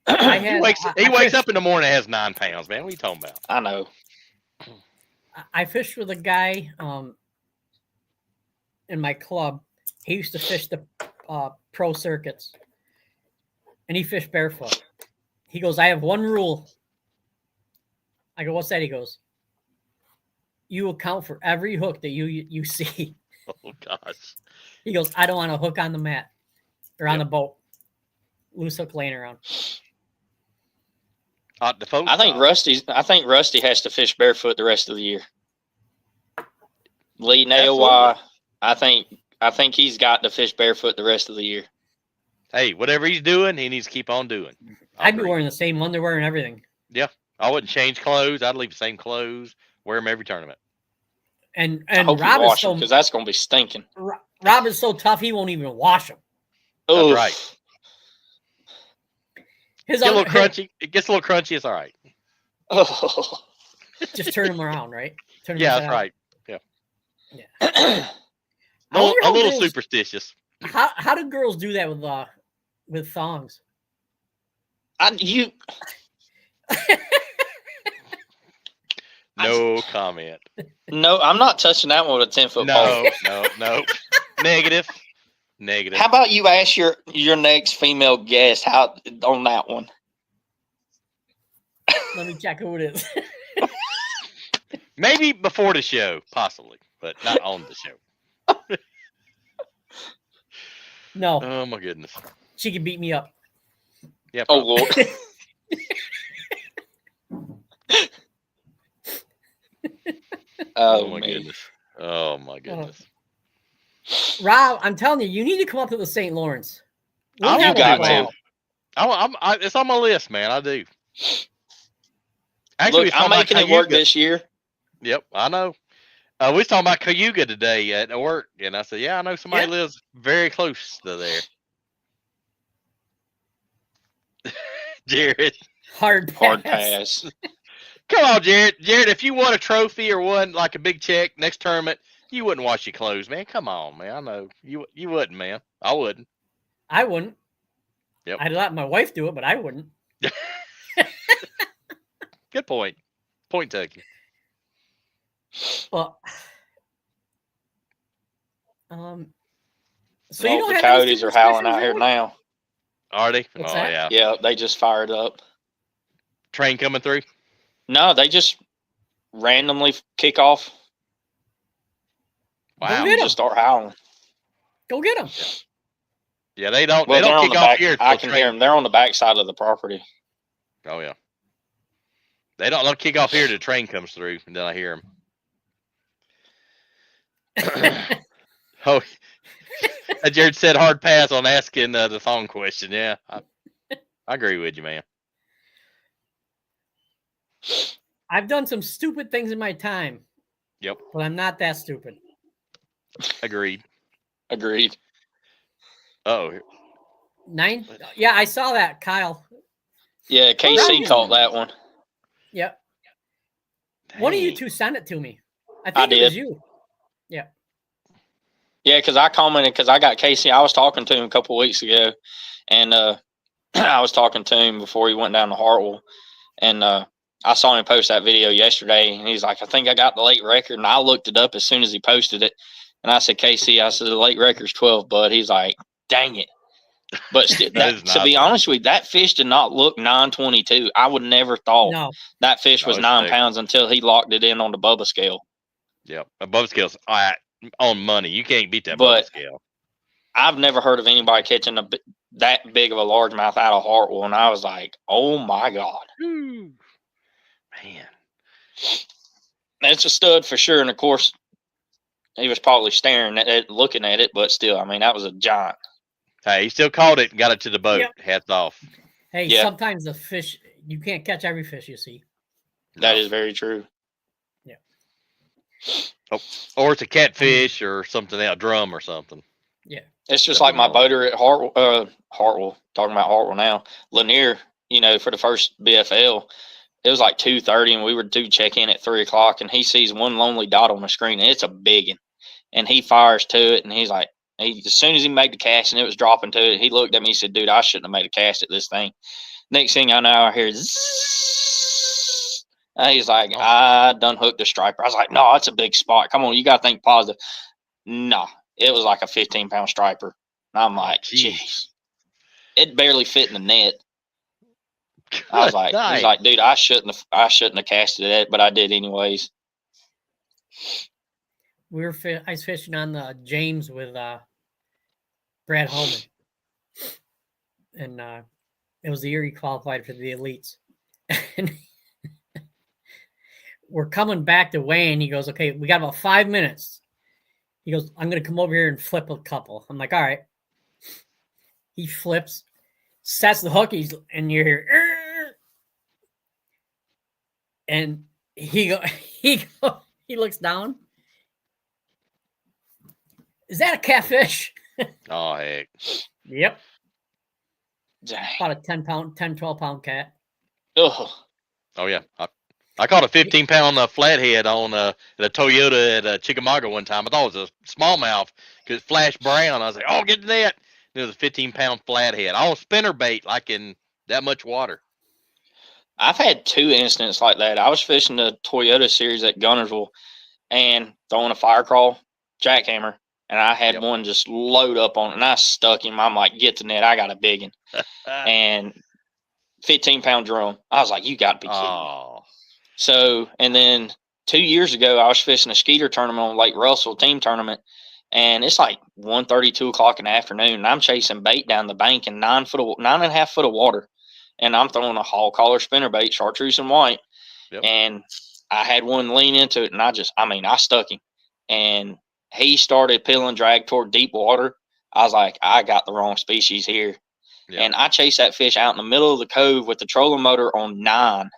He wakes up in the morning and has 9 pounds, man. What are you talking about? I know. I fished with a guy in my club. He used to fish the pro circuits, and he fished barefoot. He goes, I have one rule. I go, what's that? He goes, you account for every hook that you see. Oh, gosh. He goes, I don't want a hook on the mat or on the boat. Loose hook laying around. I think Rusty has to fish barefoot the rest of the year. Lee Nailwire, I think he's got to fish barefoot the rest of the year. Hey, whatever he's doing, he needs to keep on doing. I'd be wearing the same underwear and everything. Yeah. I wouldn't change clothes. I'd leave the same clothes, wear them every tournament. And Rob is so, because that's going to be stinking. Rob is so tough, he won't even wash them. That's right. It gets a little crunchy. It's all right. Oh. Just turn them around, right? That's right. Yeah. Yeah. A little superstitious. How do girls do that with thongs? No comment. No, I'm not touching that one with a 10-foot pole. No. Negative. How about you ask your next female guest how on that one? Let me check who it is. Maybe before the show, possibly, but not on the show. No. Oh my goodness. She can beat me up. Yeah. Oh Lord. Oh my goodness. Oh my goodness. Rob, I'm telling you, you need to come up to the St. Lawrence. You got to. It's on my list, man. I do. Actually, look, I'm making it work this year. Yep, I know. We was talking about Cayuga today at work, and I said, "Yeah, I know somebody lives very close to there." Jared, hard pass. Come on, Jared. Jared, if you won a trophy or won like a big check next tournament, You wouldn't wash your clothes, man. Come on, man. I know you wouldn't, man. I wouldn't. I wouldn't. Yep. I'd let my wife do it, but I wouldn't. Good point. Point taken. Well, so Well, you don't the have any coyotes are howling out here superstitions, now. Are they? What's oh that? yeah. Yeah, they just fired up. Train coming through. No, they just randomly kick off. Go Wow. get And 'em. just start howling. Go get them. Yeah, they don't. Well, They they're don't on kick the off back. here. I Until can hear them. They're on the back side of the property. Oh yeah. They'll kick off here till the train comes through, and then I hear them. Oh, Jared said hard pass on asking the thong question. Yeah, I agree with you, man. I've done some stupid things in my time. Yep. But I'm not that stupid. Agreed. Agreed. Oh, Yeah, I saw that, Kyle. Yeah, KC caught that one. Yep. One of you dang. two sent it to me. I I think it was did. you. Yeah. Yeah, because I commented because I got Casey. I was talking to him a couple of weeks ago, and I was talking to him before he went down to Hartwell, and I saw him post that video yesterday, and he's like, "I think I got the late record," and I looked it up as soon as he posted it, and I said, "Casey," I said, "the late record's 12, bud." He's like, "Dang it!" But still, to be honest with you, that fish did not look 922. I would never thought that fish was 9 pounds until he locked it in on the Bubba scale. Yep, a Bubba scale's on money. You can't beat that Bubba scale. I've never heard of anybody catching that big of a largemouth out of Hartwell, and I was like, "Oh my god, man, that's a stud for sure." And of course, he was probably staring at it, looking at it, but still, I mean, that was a giant. Hey, he still caught it and got it to the boat. Yep. Hats off. Hey, sometimes the fish, you can't catch every fish you see. That is very true. Yeah. Oh, or it's a catfish or something else, drum or something. Yeah. It's just like my boater at Hartwell, talking about Hartwell now, Lanier, for the first BFL, it was like 2:30 and we were due check in at 3 o'clock, and he sees one lonely dot on the screen, and it's a big one, and he fires to it, and he's like, as soon as he made the cast and it was dropping to it, he looked at me and said, "Dude, I shouldn't have made a cast at this thing." Next thing I know, I hear zzz. And he's like, "I done hooked the striper." I was like, "No, it's a big spot. Come on, you got to think positive." No, it was like a 15-pound striper. And I'm like, "Jeez." It barely fit in the net. I was like, he's like, "Dude, I shouldn't have casted it, but I did anyways." I was fishing on the James with Brad Holman, and it was the year he qualified for the elites. And we're coming back to Wayne. He goes, "Okay, we got about 5 minutes." He goes, "I'm going to come over here and flip a couple." I'm like, "All right." He flips, sets the hook, and you're here, and he looks down. "Is that a catfish?" Oh, heck. Yep. Dang. About a 10, 12 pound cat. Ugh. Oh, yeah. I caught a 15-pound flathead on the Toyota at Chickamauga one time. I thought it was a smallmouth because it flashed brown. I was like, "Oh, get to that." It was a 15-pound flathead. I was spinnerbait like in that much water. I've had 2 incidents like that. I was fishing the Toyota series at Gunnersville and throwing a fire crawl jackhammer, and I had one just load up on it, and I stuck him. I'm like, "Get the net. I got a big one." And 15-pound drum. I was like, "You got to be kidding me." So, and then 2 years ago, I was fishing a skeeter tournament on Lake Russell, team tournament, and it's like 1:30, 2 o'clock in the afternoon, and I'm chasing bait down the bank in 9.5 foot of water, and I'm throwing a hall collar spinnerbait, chartreuse and white, and I had one lean into it, and I stuck him, and he started peeling drag toward deep water. I was like, "I got the wrong species here." And I chased that fish out in the middle of the cove with the trolling motor on 9.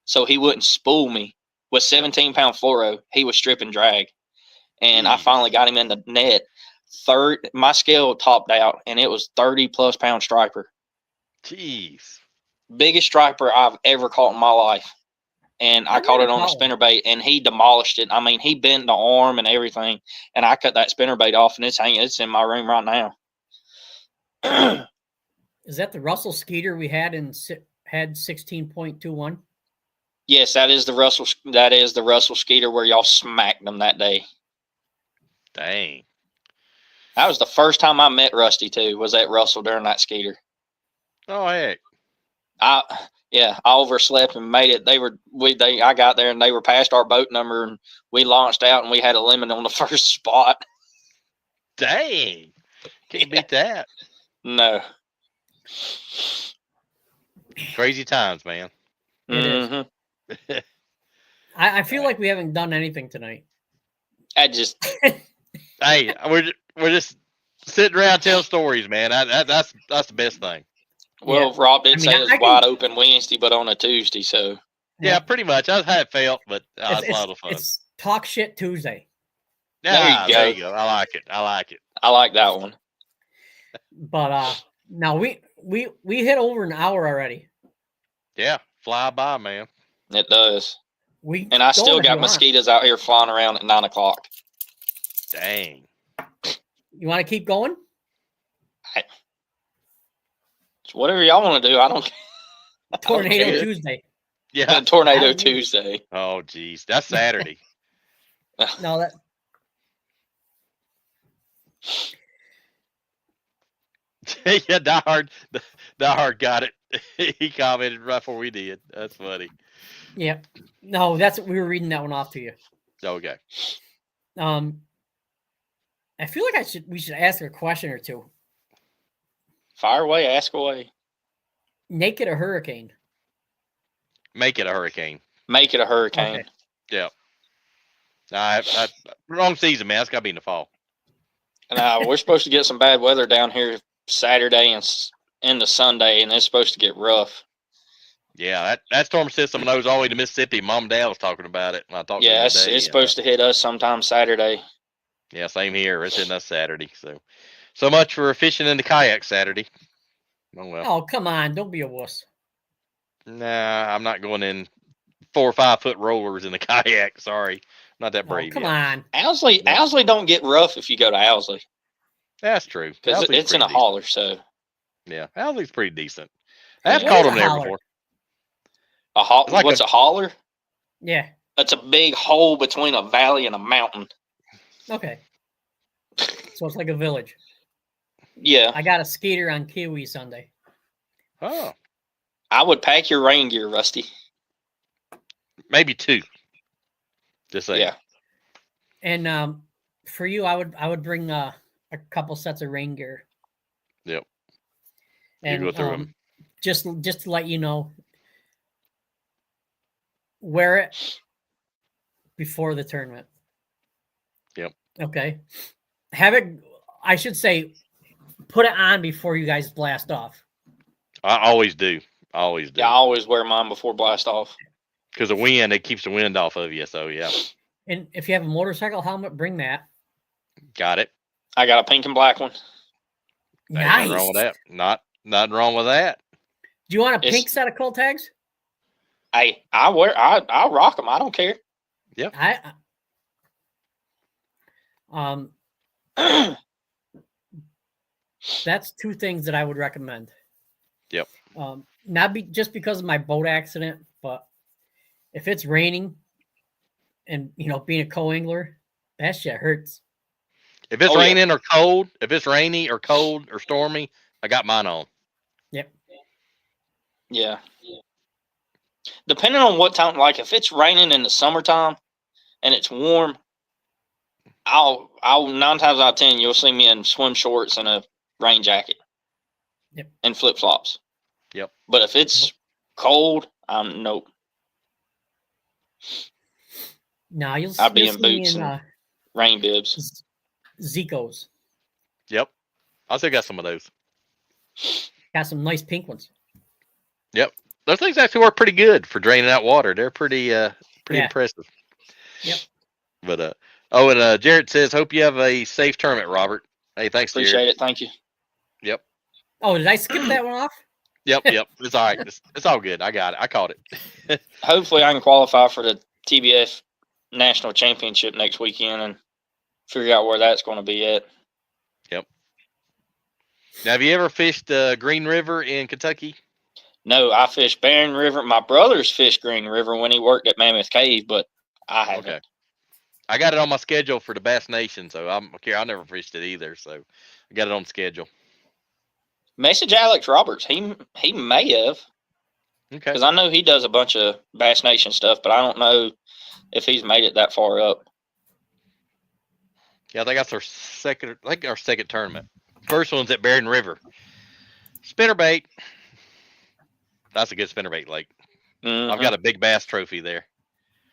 So he wouldn't spool me. With 17-pound fluoro, he was stripping drag. And I finally got him in the net. My scale topped out, and it was 30-plus pound striper. Jeez. Biggest striper I've ever caught in my life. and I I've caught never it on a caught one. spinnerbait, and he demolished it. I mean, he bent the arm and everything, and I cut that spinnerbait off, and it's in my room right now. Is that the Russell Skeeter we had had 16.21? Yes, that is the Russell Skeeter where y'all smacked them that day. Dang. That was the first time I met Rusty too. Was at Russell during that Skeeter. Oh heck. I overslept and made it. I got there and they were past our boat number, and we launched out and we had a limit on the first spot. Dang. Can't beat that. No. Crazy times, man. It is. I feel like we haven't done anything tonight. Hey, we're just sitting around telling stories, man. That's the best thing. Well, Yeah. Rob did say I it was can- wide open Wednesday, but on a Tuesday, so Yeah, pretty much. That's how it felt, but it's a lot of fun. It's Talk Shit Tuesday. Yeah, there you go. I like it. I like it. I like that one. But now we hit over an hour already. Yeah, fly by, man. It does. And I Go still if got you want. mosquitoes out here flying around at 9:00. Dang. You want to keep going? It's whatever y'all want to do. I don't Tornado care. Tuesday. Yeah. Tornado I- Tuesday. Oh, geez. That's Saturday. No, that Yeah, Die Hard got it. He commented right before we did. That's funny. yeah. No, that's we were reading that one off to you. Okay. I feel like we should ask a question or two. Fire away, ask away. Naked or hurricane? Make it a hurricane. Make it a hurricane. Okay. Yeah. Wrong season, man. It's got to be in the fall. And we're supposed to get some bad weather down here Saturday and into Sunday, and it's supposed to get rough. Yeah, that storm system knows all the way to Mississippi. Mom and Dad was talking about it. And I talked to them today, it's supposed to hit us sometime Saturday. Yeah, same here. It's hitting us Saturday. So much for fishing in the kayak Saturday. Oh well. Oh, come on! Don't be a wuss. Nah, I'm not going in 4 or 5 foot rollers in the kayak. Sorry, not that Oh, brave. come yet. on. Owsley don't get rough if you go to Owsley That's true. because Owsley's it's in a pretty decent. holler. So Yeah, Owsley's pretty decent. I've What caught is them a there holler? before. What's Like a holler? Yeah. That's a big hole between a valley and a mountain. Okay. So it's like a village. Yeah, I got a Skeeter on Kiwi Sunday. Oh, I would pack your rain gear, Rusty. maybe 2. Just saying. Yeah. And for you, I would bring a couple sets of rain gear. Yep. And go through 'em. just to let you know, wear it before the tournament. Yep. Okay. Have it. I should say, put it on before you guys blast off. I always do. Yeah, I always wear mine before blast off. Because the wind, it keeps the wind off of you. So yeah, And if you have a motorcycle helmet, bring that. got it. I got a pink and black one. Ain't nothing wrong Nice. with that. Nothing wrong with that. Do you want a It's- pink set of cold tags? I'll rock them. I don't care. That's 2 things that I would recommend. Yep. Not just because of my boat accident, but if it's raining and being a co-angler, that shit hurts. If it's Oh, yeah. raining or cold, if it's rainy or cold or stormy, I got mine on. Yep. Yeah. Depending on what time, like if it's raining in the summertime and it's warm, I'll 9 times out of 10 you'll see me in swim shorts and a rain jacket. Yep. And flip flops. Yep. But if it's cold, nope. No, I'll be you'll in see me boots and rain bibs. Zico's. Yep. I still got some of those. Got some nice pink ones. Those things actually work pretty good for draining out water. They're pretty Yeah. impressive. Yep. But Jared says, hope you have a safe tournament, Robert. Hey, thanks, Jared. Appreciate it. Thank you. Yep. Oh, did I skip that one off? Yep. It's all right. It's all good. I got it. I caught it. Hopefully, I can qualify for the TBF National Championship next weekend and figure out where that's going to be at. Yep. Now, have you ever fished Green River in Kentucky? No, I fished Barron River. My brother's fished Green River when he worked at Mammoth Cave, but I haven't. Okay. I got it on my schedule for the Bass Nation, so I never fished it either, so I got it on schedule. Message Alex Roberts. He may have, Okay. because I know he does a bunch of Bass Nation stuff, but I don't know if he's made it that far up. Yeah, I think that's our second tournament. First one's at Barron River. Spinnerbait. That's a good spinnerbait lake. Mm-hmm. I've got a big bass trophy there.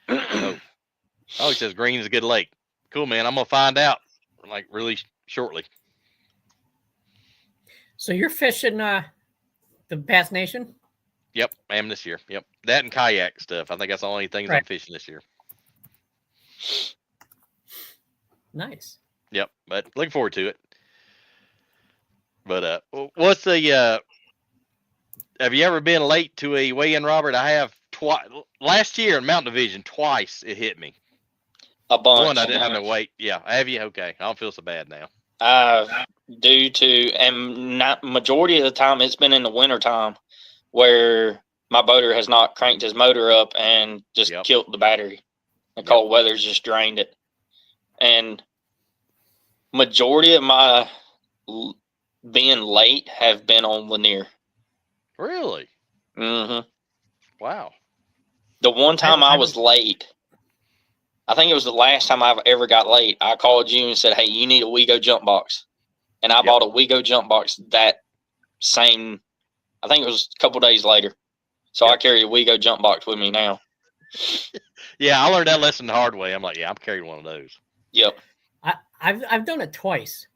Oh, he says Green is a good lake. Cool, man. I'm gonna find out like really shortly. So you're fishing the Bass Nation? Yep, I am this year. Yep, that and kayak stuff. I think that's the only things I'm fishing this year. Nice. Yep, but looking forward to it. But what's the? Have you ever been late to a weigh-in, Robert? I have twice. Last year in Mountain Division, twice it hit me. A bunch. One, I didn't have to wait. Yeah, have you? Okay, I don't feel so bad now. Not majority of the time, it's been in the wintertime where my boater has not cranked his motor up and just killed the battery. The cold weather's just drained it. And majority of my being late have been on Lanier. Really? Mm-hmm. Wow. The one time I was late, I think it was the last time I've ever got late. I called you and said, "Hey, you need a Wego jump box," and I bought a Wego jump box that same. I think it was a couple days later. So I carry a Wego jump box with me now. Yeah, I learned that lesson the hard way. I'm like, I'm carrying one of those. Yep. I've done it twice.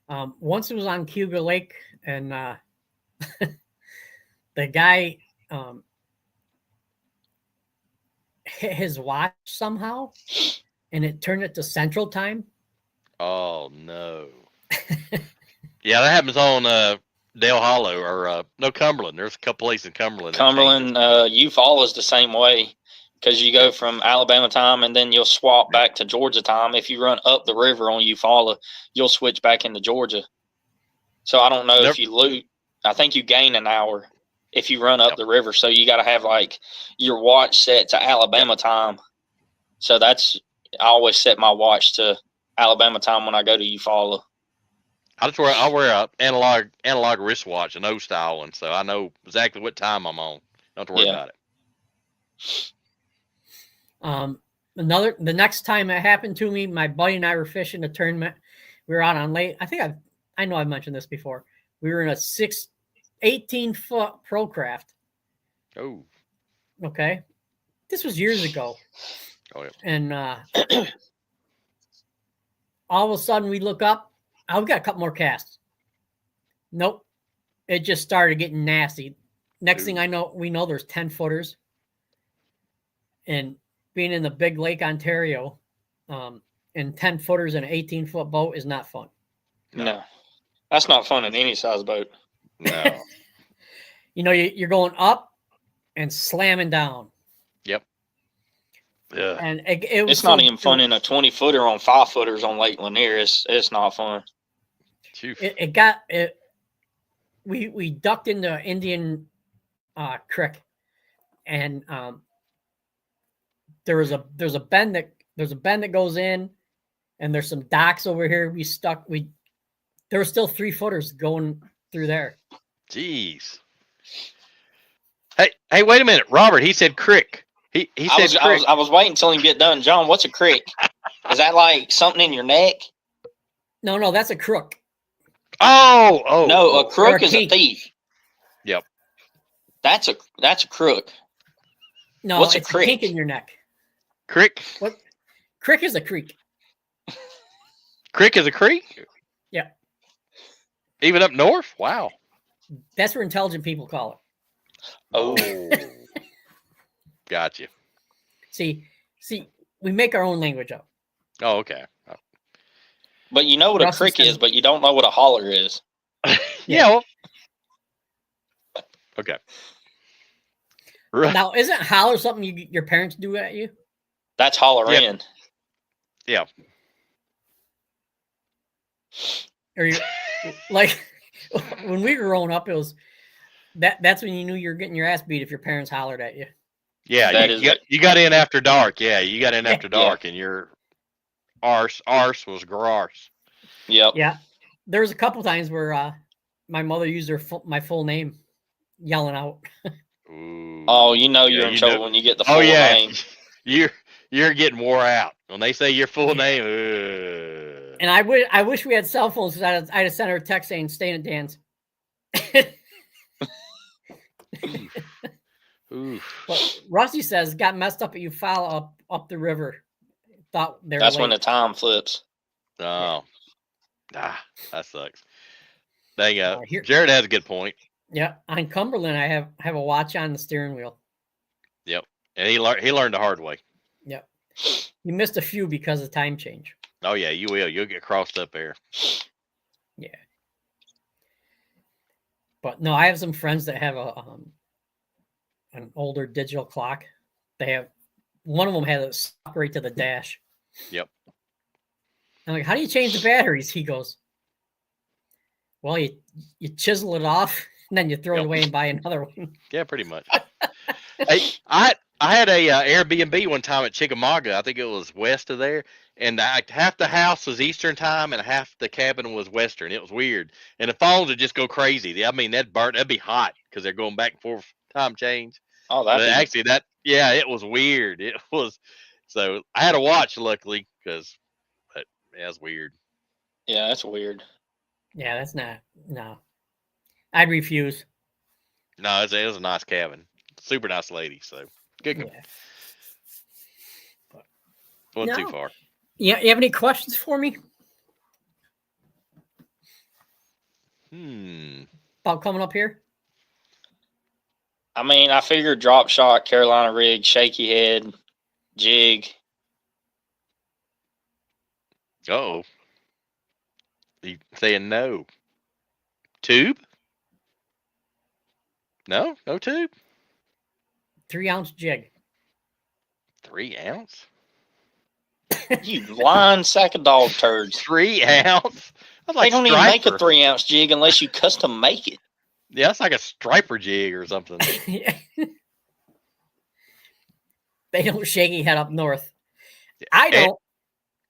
Once it was on Cuba Lake, and the guy hit his watch somehow, and it turned it to Central Time. Oh no! Yeah, that happens on Dale Hollow or no Cumberland. There's a couple places in Cumberland. Cumberland, Eufaula is the same way because you go from Alabama time and then you'll swap back to Georgia time. If you run up the river on Eufaula, you'll switch back into Georgia. So I don't know if you lose. I think you gain an hour if you run up the river. So you got to have like your watch set to Alabama time. So I always set my watch to Alabama time when I go to Eufaula. I wear a analog wristwatch, an O style one, so I know exactly what time I'm on. Don't have to worry about it. The next time it happened to me, my buddy and I were fishing a tournament. We were out on lake. I think I know I've mentioned this before. We were in a 18-foot pro craft. Oh. Okay. This was years ago. Oh yeah. And all of a sudden we look up. We've got a couple more casts. Nope. It just started getting nasty. Next thing I know, we know there's 10-footers. And being in the big Lake Ontario, and 10-footers in an 18-foot boat is not fun. No. That's not fun in any size boat. No. You're going up and slamming down. Yep. Yeah. And it's not even fun in a 20-footer on 5-footers on Lake Lanier. It's not fun. We ducked into Indian Creek, and there's a bend that goes in, and there's some docks over here. There were still 3-footers going through there. Jeez. Hey, wait a minute, Robert. He said crick. He said crick. I was waiting until he get done. John, what's a crick? Is that like something in your neck? No, that's a crook. Oh. No, a crook is a thief. Yep. That's a crook. No, what's it's a crick? kink in your neck. Crick? What? Crick is a creek. Crick is a creek? Yeah. Even up north? Wow. That's where intelligent people call it. Oh. Gotcha. See, we make our own language up. Oh, okay. But you know what a crick is, but you don't know what a holler is. Yeah. Well, Okay. Right. Now, isn't holler something your parents do at you? That's holler Yep. in. Yeah. Or you like when we were growing up, it was that's when you knew you were getting your ass beat if your parents hollered at you. Yeah, That you, is you, got, it. you got in after dark. Yeah, you got in Yeah. after dark, and your arse was garse. Yep. Yeah. There was a couple times where my mother used my full name, yelling out. Ooh. Oh, you know Yeah, you're in you trouble know. when you get the Oh full yeah, name. you're getting wore out when they say your full Yeah. name. And I wish we had cell phones because I'd have sent her a text saying, "Stay in dance." Oof. But Rusty says, got messed up, but you follow up the river. Thought they were That's late. when the time flips. Oh, that sucks. Dang Here- Jared has a good point. Yeah, on Cumberland, I have a watch on the steering wheel. Yep, and he learned the hard way. Yep, you missed a few because of time change. Oh yeah, you will. You'll get crossed up there. Yeah, but no, I have some friends that have an older digital clock. They have one of them has it stuck right to the dash. Yep. I'm like, how do you change the batteries? He goes, well, you chisel it off and then you throw it away and buy another one. Yeah, pretty much. Hey, I had a Airbnb one time at Chickamauga. I think it was west of there, and half the house was Eastern time and half the cabin was Western. It was weird, and the phones would just go crazy. I mean, that'd be hot because they're going back and forth time change. Oh, But that actually, it was weird. It was so I had a watch luckily because it was weird. yeah, that's weird. Yeah, that's not no. I'd refuse. No, it was a nice cabin, super nice lady. So good. Yeah. Wasn't too No. far. Yeah, you have any questions for me about coming up here? I mean, I figured drop shot, Carolina rig, shaky head, jig. Uh-oh. You saying no? Tube? No tube. 3-ounce jig. 3 ounce? You lying sack of dog turds. 3 ounce? That's like They don't even make a striper. 3-ounce jig unless you custom make it. Yeah, that's like a striper jig or something. They don't shaky head up north. I don't.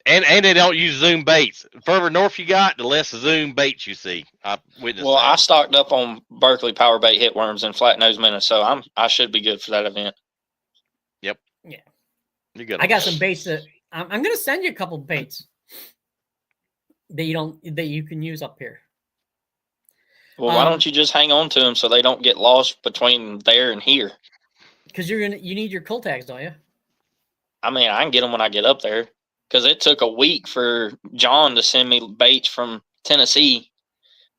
And they don't use zoom baits. The further north you got, the less zoom baits you see. I witnessed Well, that. I stocked up on Berkeley power bait hitworms and flat nose minnows, so I should be good for that event. Yep. Yeah. You good. I got some baits that I'm going to send you a couple baits that you can use up here. Well, why don't you just hang on to them so they don't get lost between there and here? Because you need your cull tags, don't you? I mean, I can get them when I get up there. Because it took a week for John to send me baits from Tennessee.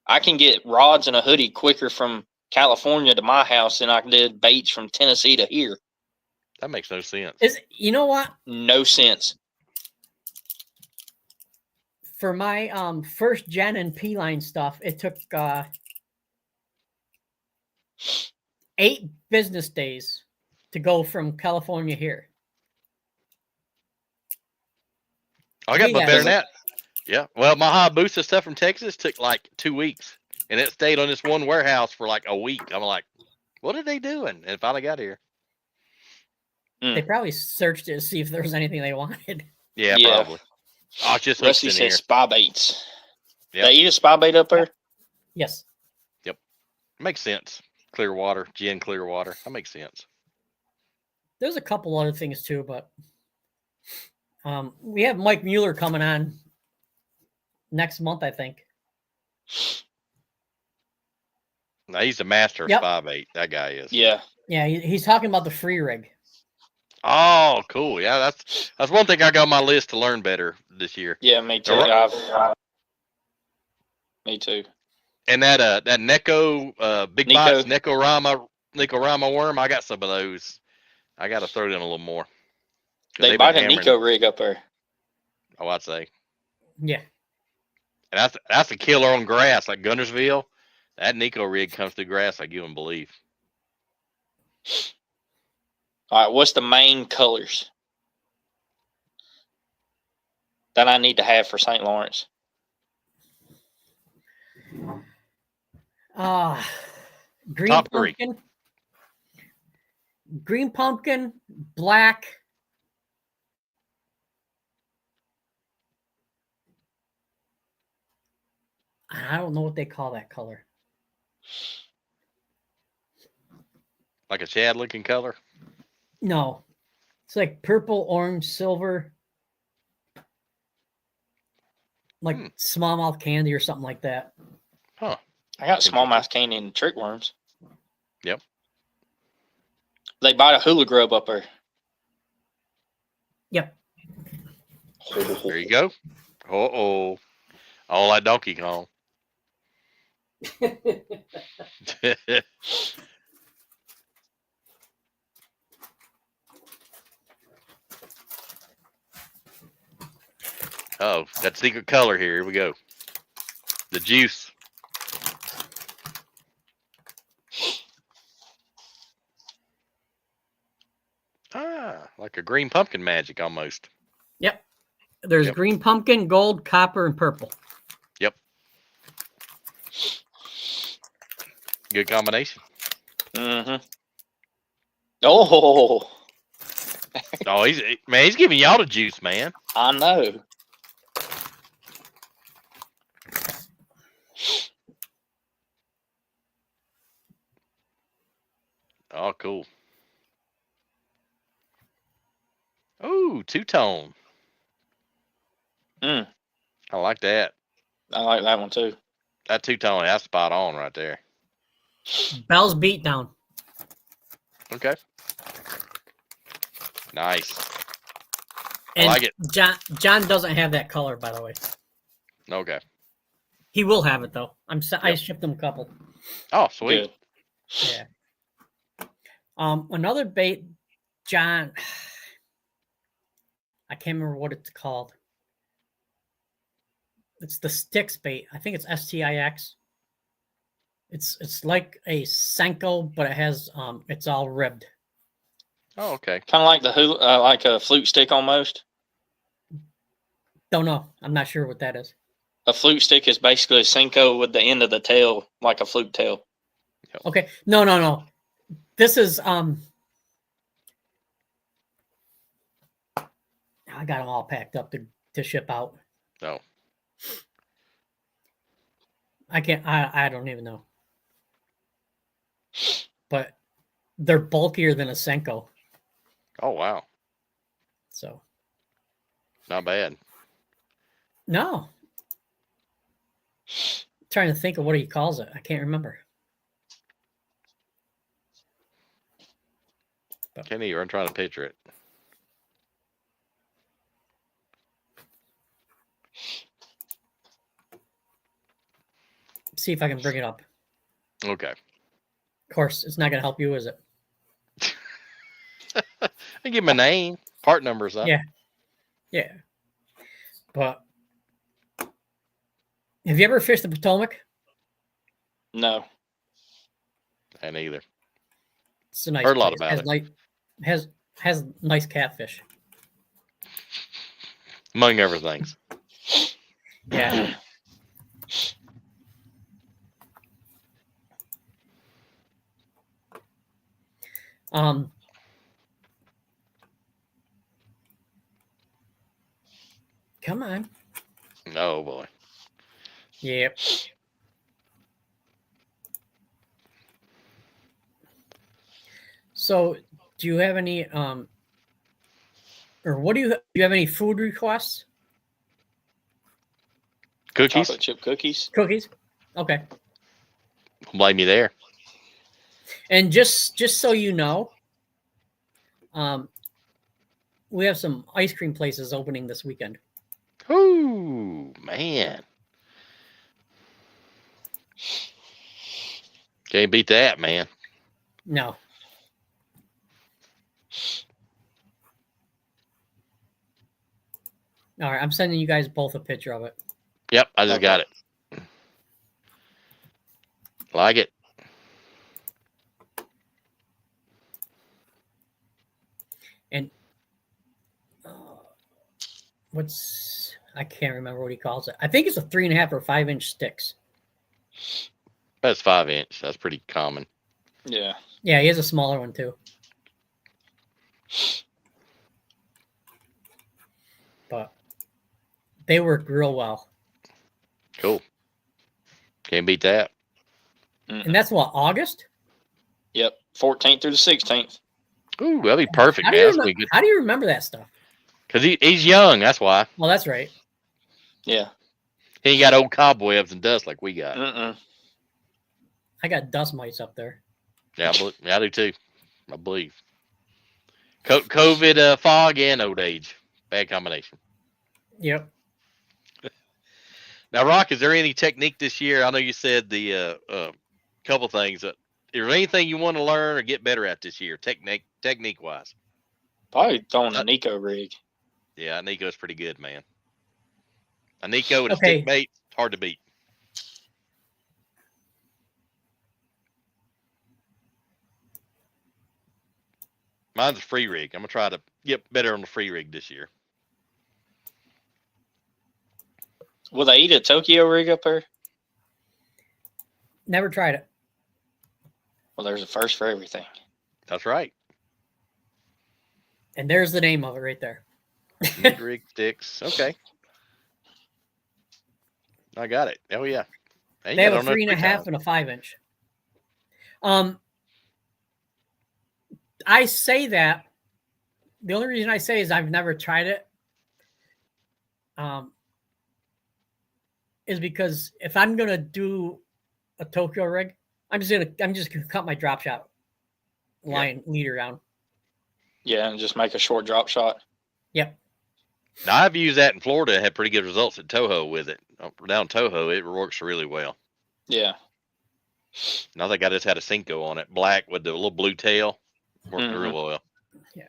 I can get rods and a hoodie quicker from California to my house than I did baits from Tennessee to here. That makes no sense. You know what? No sense. For my first gen and P-line stuff, it took 8 business days to go from California here. I got my Yeah. better than that. Yeah. Well, my Hayabusa stuff from Texas took like 2 weeks, and it stayed on this one warehouse for like a week. I'm like, what are they doing? And it finally got here. They probably searched it to see if there was anything they wanted. Yeah. Probably. Oh, it's just Rusty hooked in says here. spy baits. Yep. They eat a spy bait up there? Yes. Yep. Makes sense. Clear water, gin, clear water. That makes sense. There's a couple other things too, but we have Mike Mueller coming on next month, I think. Now he's the master of spy bait. That guy is. Yeah. Yeah, he's talking about the free rig. Oh, cool. Yeah, that's one thing I got on my list to learn better this year. Yeah, me too. Me too. And that Neko Big Box Nekorama worm, I got some of those. I got to throw it in a little more. They bite a Neko rig up there. Oh, I'd say. Yeah. And that's a killer on grass, like Gunnersville. That Neko rig comes through grass like you wouldn't believe. All right, what's the main colors that I need to have for St. Lawrence? Green Top three. pumpkin. Green pumpkin, black. I don't know what they call that color. Like a shad looking color. No, it's like purple, orange, silver, like smallmouth candy or something like that. Huh. I got smallmouth candy and trick worms. Yep. They bite a hula grub up there. Yep. There you go. Oh, all that Donkey Kong. Oh, that secret color here. Here we go. The juice. Like a green pumpkin magic almost. Yep. There's Yep. green pumpkin, gold, copper, and purple. Yep. Good combination. Mm-hmm. Oh, Oh, he's giving y'all the juice, man. I know. Oh, cool. Oh, two-tone. Mm, I like that. I like that one too. That two-tone, that's spot on right there. Bell's Beatdown. Okay. Nice. And like it. John doesn't have that color, by the way. Okay. He will have it though. I shipped him a couple. Oh, sweet. Good. Yeah. Another bait, John. I can't remember what it's called. It's the Stix bait. I think it's STIX. It's like a Senko, but it has it's all ribbed. Oh, okay. Kind of like the hula, like a flute stick almost. Don't know. I'm not sure what that is. A flute stick is basically a Senko with the end of the tail like a flute tail. Okay. No. This is I got them all packed up to ship out. No. I don't even know. But they're bulkier than a Senko. Oh, wow. So Not bad. no. Trying to think of what he calls it. I can't remember. Can't either. I'm trying to picture it. See if I can bring it up. Okay. Of course, it's not going to help you, is it? I give him a name, part numbers up. Yeah. But have you ever fished the Potomac? No. And either. It's a nice Heard a lot place. about it. Has nice catfish. Among other things. Yeah. Come on. Oh boy. Yep. So, do you have any or what do you have any food requests? Cookies? Chocolate chip cookies. Cookies? Okay. Blame you there. And just so you know, we have some ice cream places opening this weekend. Ooh, man. Can't beat that, man. No. All right, I'm sending you guys both a picture of it. Yep, I just Okay. got it. Like it. And I can't remember what he calls it. I think it's a 3.5 or 5-inch sticks. That's 5-inch. That's pretty common. Yeah. Yeah, he has a smaller one too. But they work real well. Cool. Can't beat that. And that's what, August? Yep. 14th through the 16th. Ooh, that'd be perfect, How man. That's do, good. how do you remember that stuff? Because he's young, that's why. Well, that's right. Yeah. He ain't got old cobwebs and dust like we got. I got dust mites up there. Yeah, I do too. I believe. COVID, fog, and old age. Bad combination. Yep. Now, Roc, is there any technique this year? I know you said the couple things. Is there anything you want to learn or get better at this year, technique wise? Probably throwing a Nico rig. Yeah, Nico's pretty good, man. A Nico and a Okay. stick bait, hard to beat. Mine's a free rig. I'm gonna try to get better on the free rig this year. Will they eat a Tokyo rig up there? Never tried it. Well, there's a first for everything. That's right. And there's the name of it right there. Mid rig sticks. Okay. I got it. Oh yeah. And They you have got a it on there 3.5 and a 5-inch. I say that. The only reason I say is I've never tried it. Is because if I'm gonna do a Tokyo rig, I'm just gonna cut my drop shot line leader down. Yeah, and just make a short drop shot. Yep. Now I've used that in Florida. Had pretty good results at Toho with it. Down Toho, it works really well. Yeah. And I think I just had a Cinco on it, black with the little blue tail. Worked real well. Yeah.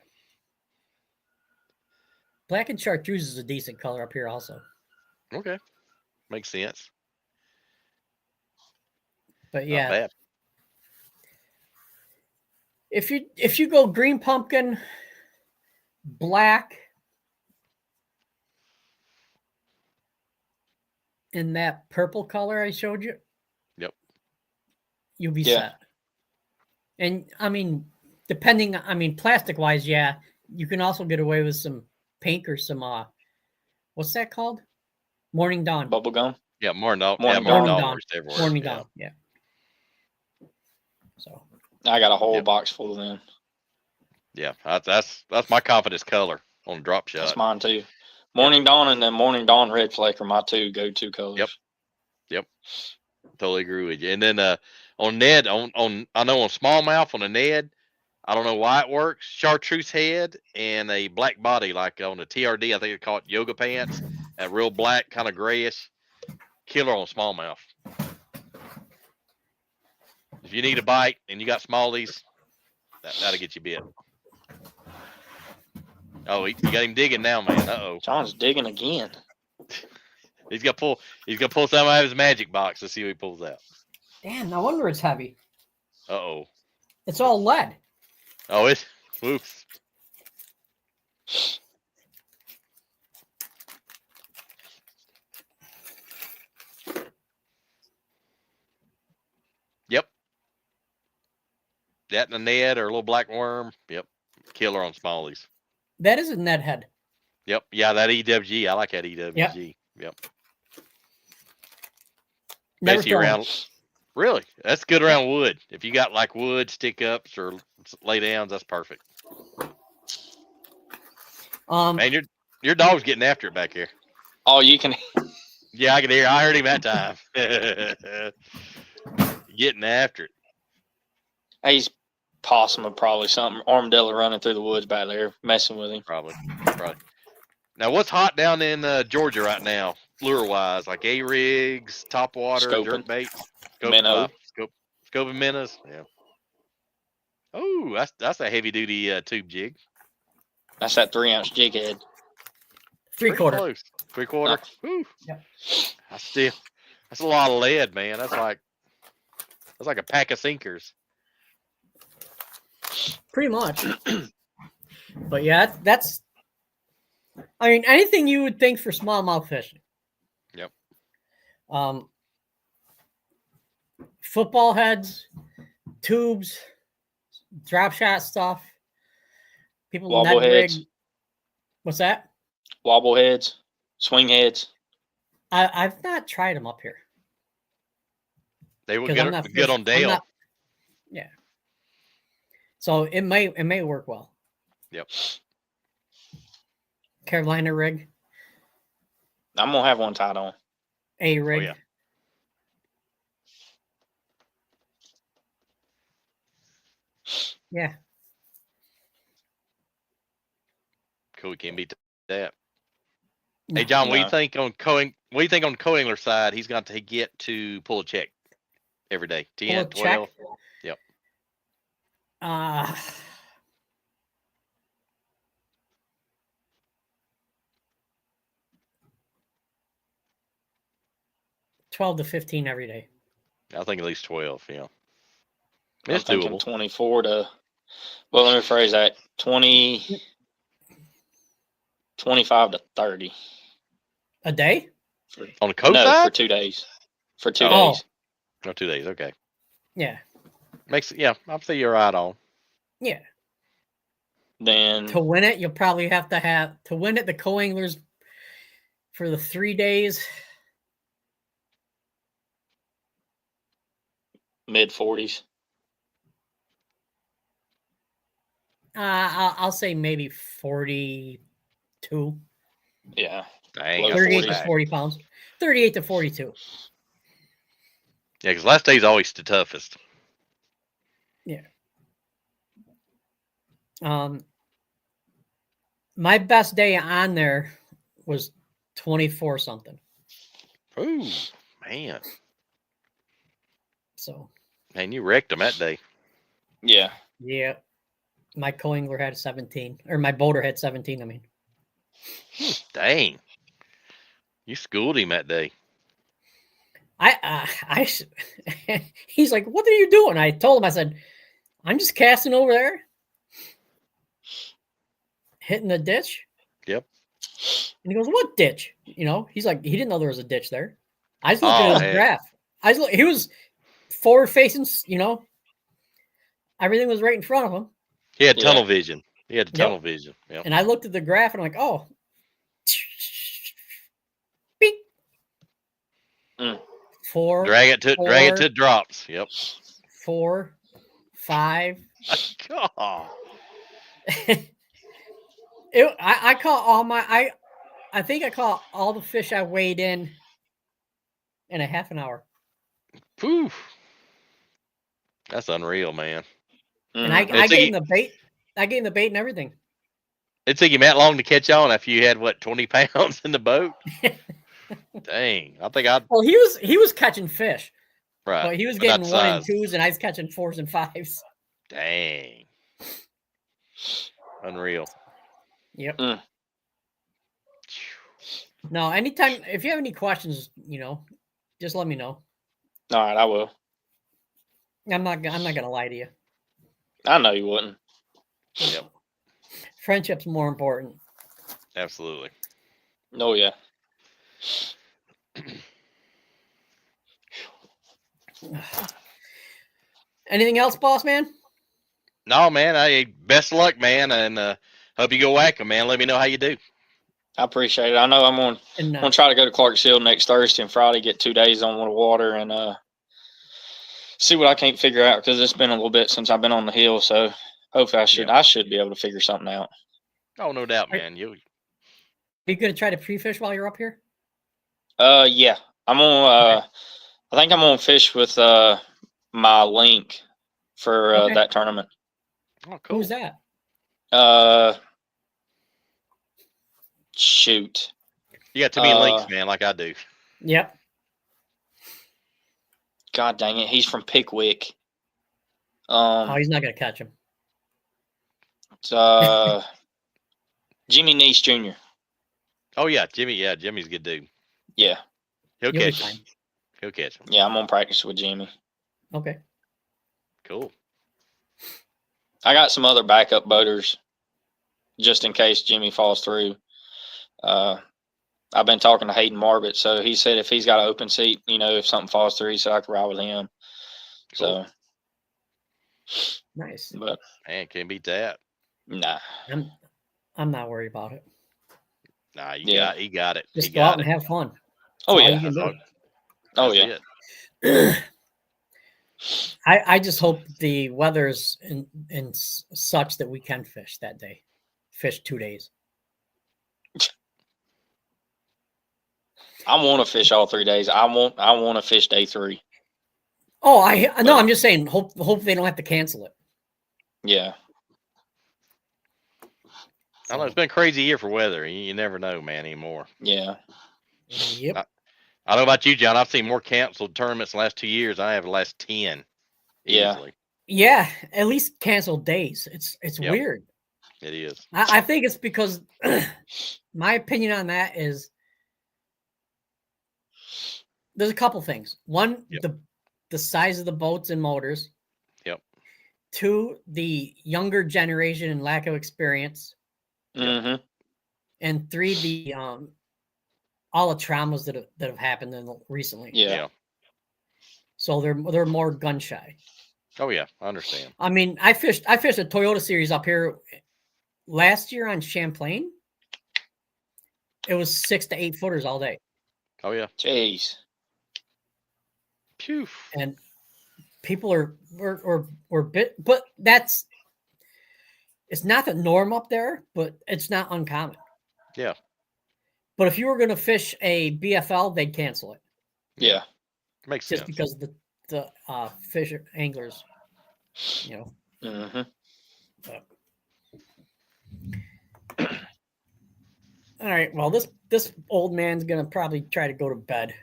Black and chartreuse is a decent color up here also. Okay. Makes sense. But yeah. Not bad. If you go green pumpkin, black, and that purple color I showed you, Yep. You'll be set. And I mean, plastic wise, yeah, you can also get away with some pink or some what's that called? Morning Dawn. Bubble gum. Yeah, Morning Dawn. Morning Dawn. Everywhere. Morning Dawn. Yeah. So I got a whole box full of them. Yeah, that's my confidence color on drop shot. That's mine too. Morning Dawn and then Morning Dawn Red Flake are my two go-to colors. Yep. Totally agree with you. And then on Ned, on I know on smallmouth on a Ned, I don't know why it works. Chartreuse head and a black body, like on the TRD, I think it's called yoga pants, a real black, kind of grayish. Killer on smallmouth. If you need a bite and you got smallies, that'll get you bit. Oh, you got him digging now, man. Uh-oh. John's digging again. He's gonna pull some out of his magic box to see what he pulls out. damn, no wonder it's heavy. Uh-oh. It's all lead. Oh, it's oops. Yep. That and a Ned or a little black worm. Yep. Killer on smallies. That is a Ned head. Yep. Yeah, that EWG. I like that EWG. Yep. Never Basically thrown around. it. Really? That's good around wood. If you got like wood stick ups or lay downs, that's perfect. Man, your dog's getting after it back here. Oh, you can. Yeah, I can hear. I heard him that time. Getting after it. He's possum or probably something. Armadillo running through the woods back there, messing with him. Probably. Now, what's hot down in Georgia right now, lure wise? Like A rigs, top water, Scoping. jerkbait, Minnow. scope and minnows. Yeah. Oh, that's a heavy duty tube jig. That's that 3-ounce jig head. 3/4. 3/4. Woo. Yep. That's a lot of lead, man. That's like a pack of sinkers. Pretty much. But yeah, that's. I mean, anything you would think for smallmouth fishing. Yep. Football heads, tubes, drop shot stuff. People Wobble net rig. heads. What's that? Wobble heads, swing heads. I've not tried them up here. They were 'Cause I'm not good on Dale. Yeah. So it may work well. Yep. Carolina rig, I'm gonna have one tied on. A rig. Oh, yeah. Yeah. Cool. We can't beat that. No. Hey, John, what do No. you think on What do you think on co-angler side? He's got to get to pull a check every day. 10, Pull a check? 12. Yep. 12 to 15 every day. I think at least 12. Yeah. I'm It's thinking doable. 24 to. Well, let me rephrase that. 25 to 30. A day? On the co No, side? for 2 days. For 2 Oh. days. No, 2 days. Okay. Yeah. I'll say you're right on. Yeah. Then To win it, you'll probably have to win it. The co-anglers for the 3 days. mid 40s. I'll say maybe 42. Yeah. Dang. Low that's 38 a to stack. 40 pounds. 38 to 42. Yeah, because last day's always the toughest. Yeah. My best day on there was 24 something. Ooh, man. So, Man, you wrecked them that day. Yeah. yeah. My co-angler had 17, or my boater had 17, I mean. Dang. You schooled him that day. He's like, what are you doing? I told him, I said, I'm just casting over there, hitting the ditch. Yep. And he goes, what ditch? You know, he's like, he didn't know there was a ditch there. I was looking at his graph. He was forward facing, you know, everything was right in front of him. He had tunnel vision. Yep. Yep. And I looked at the graph and I'm like, oh, beep. 4. Drag it to drops. Yep. 4, 5. God. I caught all my I think I caught all the fish I weighed in a half an hour. Poof. That's unreal, man. And I gave him the bait. I gave him the bait and everything. It took him that long to catch on after you had 20 pounds in the boat. Dang. I think I'd. Well, he was catching fish. Right. But he was getting 1 and size. 2s, and I was catching 4s and 5s. Dang. Unreal. Yep. No, anytime if you have any questions, you know, just let me know. All right, I will. I'm not gonna lie to you. I know you wouldn't. Yep. Friendship's more important. Absolutely. Oh yeah. Anything else, boss man? No, man. Best of luck, man, and hope you go whack 'em, man. Let me know how you do. I appreciate it. I know I'm gonna try to go to Clarksville next Thursday and Friday, get 2 days on the water, and see what I can't figure out, because it's been a little bit since I've been on the hill. So hopefully I should be able to figure something out. Oh, no doubt, man. Are you gonna try to pre-fish while you're up here? Yeah. I'm on. Okay. I think I'm gonna fish with my link for that tournament. Oh, cool. Who's that? Shoot. You got too many links, man, like I do. Yep. God dang it. He's from Pickwick. Oh, he's not gonna catch him. It's Jimmy Neese Jr. Oh yeah, Jimmy. Yeah, Jimmy's a good dude. Yeah. He'll You'll be catch him. fine. He'll catch him. Yeah, I'm gonna practice with Jimmy. Okay. Cool. I got some other backup boaters just in case Jimmy falls through. I've been talking to Hayden Marbett, so he said if he's got an open seat, if something falls through, he said I could ride with him. Cool. So Nice. but Man, can't beat that. nah. I'm not worried about it. Nah, Yeah. he got it. Just He go out got and it. have fun. Oh all yeah. you can do. Oh That's yeah. it. I just hope the weather's in such that we can fish that day. Fish 2 days. I want to fish all 3 days. I want to fish day 3. Oh, I know. I'm just saying. Hope they don't have to cancel it. Yeah. I don't know. It's been a crazy year for weather. You never know, man, anymore. Yeah. Yep. I don't know about you, John. I've seen more canceled tournaments in the last 2 years than I have the last 10. Yeah. Easily. Yeah, at least canceled days. It's Yep. weird. It is. I think it's because my opinion on that is there's a couple things. One, Yep. the size of the boats and motors. Yep. 2, the younger generation and lack of experience. Mm-hmm. And 3, the all the traumas that have happened recently. Yeah. So they're more gun shy. Oh yeah, I understand. I mean, I fished a Toyota series up here last year on Champlain. It was 6 to 8 footers all day. Oh yeah. Jeez. Phew. And people were bit, but it's not the norm up there, but it's not uncommon. Yeah. But if you were going to fish a BFL, they'd cancel it Yeah. Makes just sense. because the fisher anglers, Mm-hmm. All right. Well, this old man's gonna probably try to go to bed,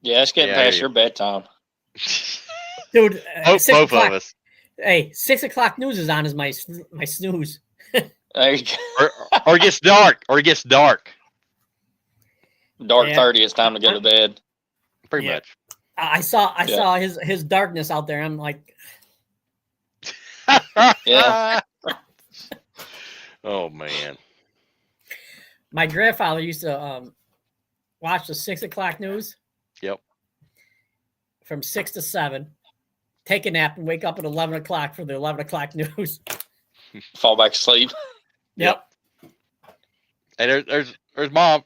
Yeah, it's getting past your bedtime. dude. Both of us. Hey, 6 o'clock news is on as my snooze. There you go. Or it gets dark. Dark Yeah. 30, it's time to go to bed. Pretty Yeah. much. I saw his darkness out there. I'm like, Yeah. Oh man. my grandfather used to watch the 6 o'clock news. Yep. From 6 to 7, take a nap and wake up at 11 o'clock for the 11 o'clock news. Fall back asleep. Yep. Hey, there's Mom.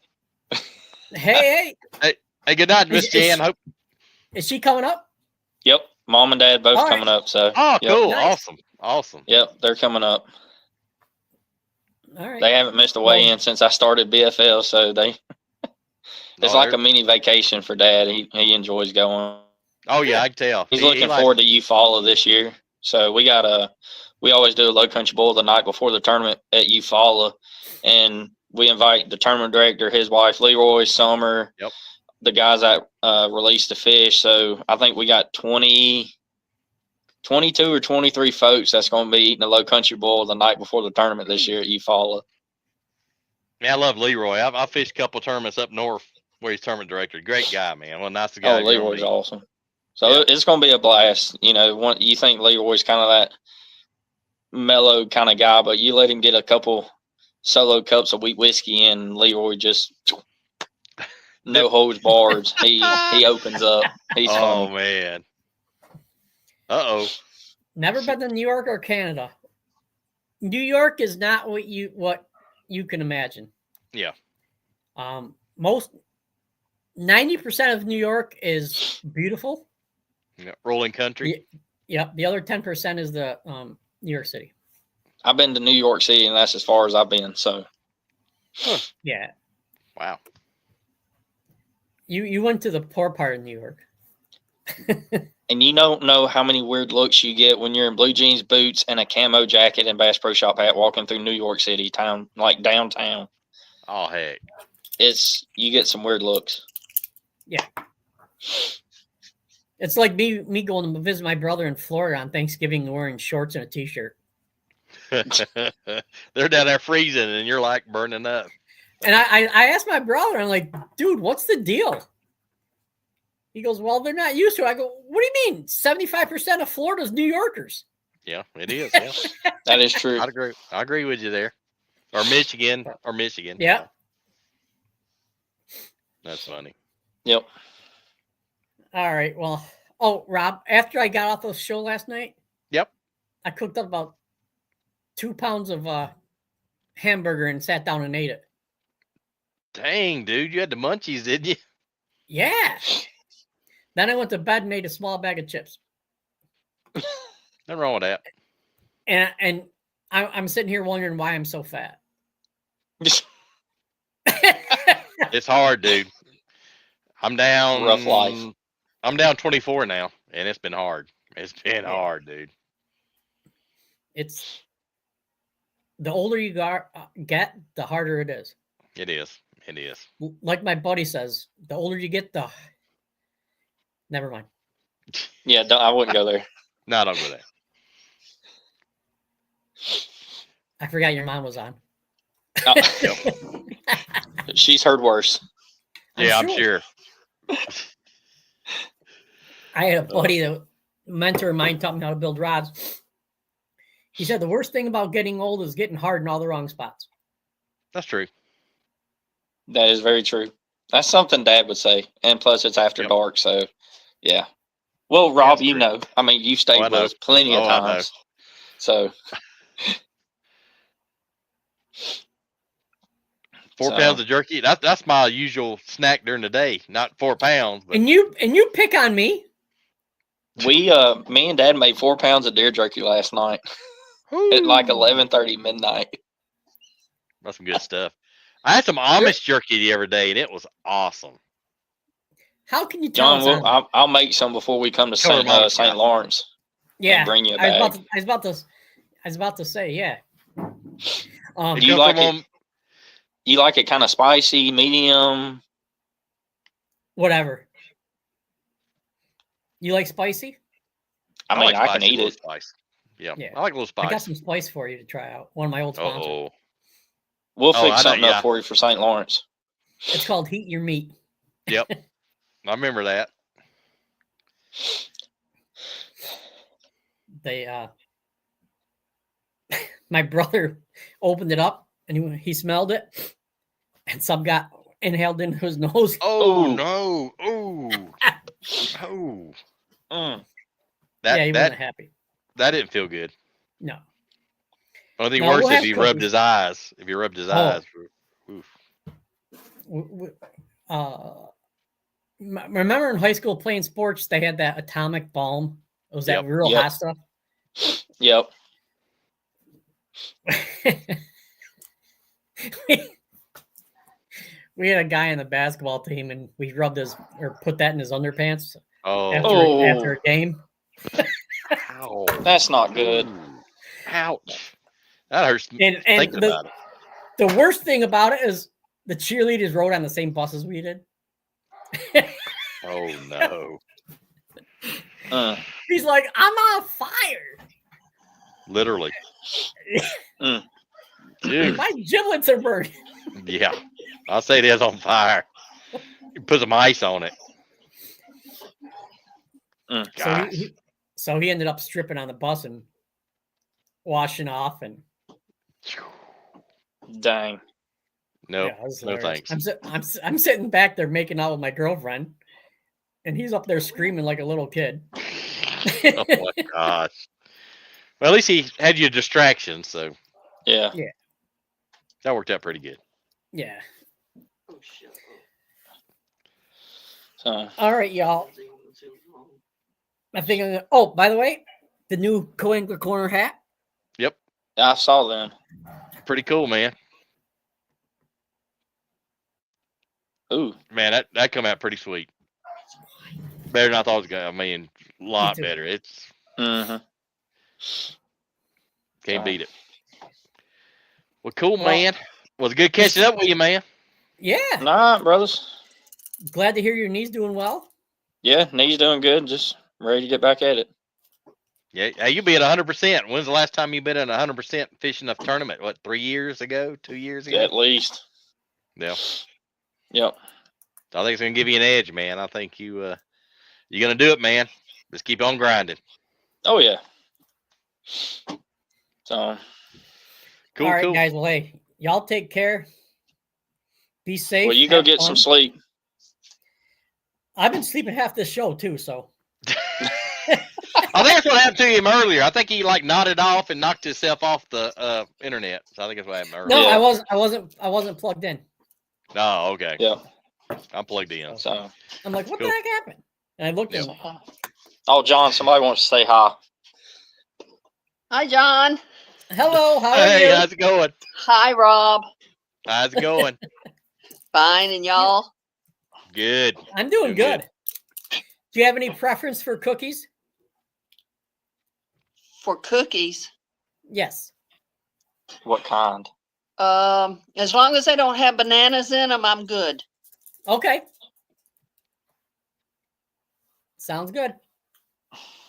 Hey. Hey, good night, Miss Jan. Hope. Is she coming up? Yep. Mom and Dad both All right. coming up. So. Oh, yep. cool. Nice. Awesome. Yep, they're coming up. All right. They haven't missed a weigh-in since I started BFL, so it's like a mini vacation for Dad. He enjoys going. Oh yeah, I can tell. He's looking forward to Eufaula this year. So we always do a low country bowl the night before the tournament at Eufaula, and we invite the tournament director, his wife Leroy, Summer, Yep. the guys that release the fish. So I think we got 22 or 23 folks that's going to be eating a low country bowl the night before the tournament this year at Eufaula. Man, I love Leroy. I fished a couple tournaments up north where he's tournament director. Great guy, man. Well, nice guy. Oh, Leroy's awesome. So it's going to be a blast. You think Leroy's kind of that mellow kind of guy, but you let him get a couple solo cups of wheat whiskey in, Leroy just no holds barred. He opens up. He's funny. Oh man. Uh-oh. Never been to New York or Canada. New York is not what you can imagine. Yeah. 90% of New York is beautiful. Yeah. Rolling country. Yep. The other 10% is the New York City. I've been to New York City, and that's as far as I've been. So, Yeah. Wow. You went to the poor part of New York. and you don't know how many weird looks you get when you're in blue jeans, boots, and a camo jacket and Bass Pro Shop hat walking through New York City town, like downtown. Oh heck. You get some weird looks. Yeah. It's like me going to visit my brother in Florida on Thanksgiving wearing shorts and a t-shirt. They're down there freezing and you're like burning up. And I asked my brother, I'm like, dude, what's the deal? He goes, well, they're not used to it. I go, what do you mean? 75% of Florida's New Yorkers. Yeah, it is. Yeah. That is true. I agree with you there. Or Michigan. Yeah. That's funny. Yep. All right. Well, oh, Rob, after I got off the show last night, Yep. I cooked up about 2 pounds of hamburger and sat down and ate it. Dang, dude, you had the munchies, didn't you? Yeah. Then I went to bed and ate a small bag of chips. Nothing wrong with that. And I'm sitting here wondering why I'm so fat. It's hard, dude. I'm down. Rough life. I'm down 24 now, and it's been hard. It's been hard, dude. It's the older you get, the harder it is. It is. It is. Like my buddy says, the older you get, the never mind. Yeah, I wouldn't go there. No, don't go there. I forgot your mom was on. Oh, she's heard worse. I'm sure. I had a buddy, that mentor of mine, taught me how to build rods. He said the worst thing about getting old is getting hard in all the wrong spots. That's true. That is very true. That's something Dad would say. And plus, it's after dark, so yeah. Well, Rob, you know. I mean, you've stayed with us plenty of times. So 4 pounds of jerky. That's my usual snack during the day. Not 4 pounds. But... And you pick on me. Me and Dad made 4 pounds of deer jerky last night at like 11:30 midnight. That's some good stuff. I had some Amish jerky the other day, and it was awesome. How can you tell? John, I'll make some before we come to St. Lawrence. Yeah, bring you a bag. I was about to say, yeah. Do you like it? You like it kind of spicy, medium? Whatever. You like spicy? I mean, I can eat it. Spice. Yeah, I like a little spice. I got some spice for you to try out. One of my old sponsors. We'll fix something up for you for St. Lawrence. It's called Heat Your Meat. Yep. I remember that. They my brother opened it up and he smelled it and some got inhaled into his nose. Oh no. Oh. He wasn't happy. That didn't feel good. No. Only thing worse if he rubbed his eyes. If he rubbed his eyes. Oof. Remember in high school playing sports, they had that atomic balm. It was that real hot stuff. Yep. We had a guy on the basketball team, and we rubbed put that in his underpants. After a game. Ow. That's not good. Ouch. That hurts. And thinking about it. The worst thing about it is the cheerleaders rode on the same bus as we did. Oh no. He's like, I'm on fire. Literally. Dude. My giblets are burning. Yeah. I'll say it is on fire. You put some ice on it. So he ended up stripping on the bus and washing off and dang. No, no thanks. I'm sitting back there making out with my girlfriend, and he's up there screaming like a little kid. Oh my gosh. Well, at least he had you a distraction, so yeah. That worked out pretty good. Yeah. So all right, y'all. I think. By the way, the new Co-Angler Corner hat. Yep. I saw them. Pretty cool, man. Ooh, man, that come out pretty sweet. Better than I thought it was going to. I mean, a lot better. It's can't beat it. Well, cool, man. Was good catching up with you, man. Yeah. All right, brothers. Glad to hear your knee's doing well. Yeah, knee's doing good. Just ready to get back at it. Yeah, you'll be at 100%. When's the last time you've been at 100% fish enough tournament? What, 3 years ago? 2 years ago? At least. Yeah. Yep. I think it's gonna give you an edge, man. I think you're gonna do it, man. Just keep on grinding. Oh yeah. So cool. All right, guys. Well, hey, Y'all take care. Be safe. Well, you go have get fun. some sleep. I've been sleeping half this show too, so. I think that's what happened to him earlier. I think he like nodded off and knocked himself off the internet. So I think that's what happened earlier. No, Yeah. I wasn't plugged in. No, okay. Yeah. I'm plugged in. So. I'm like, what Cool. the heck happened? And I looked Yep. and Oh, John, somebody wants to say hi. Hi, John. hello, how are Hey, you? how's it going? Hi, Rob. How's it going? Fine, and y'all? Good. I'm doing Doing good. Do you have any preference for cookies? For cookies, Yes. What kind? as long as they don't have bananas in them, I'm good. Okay. Sounds good.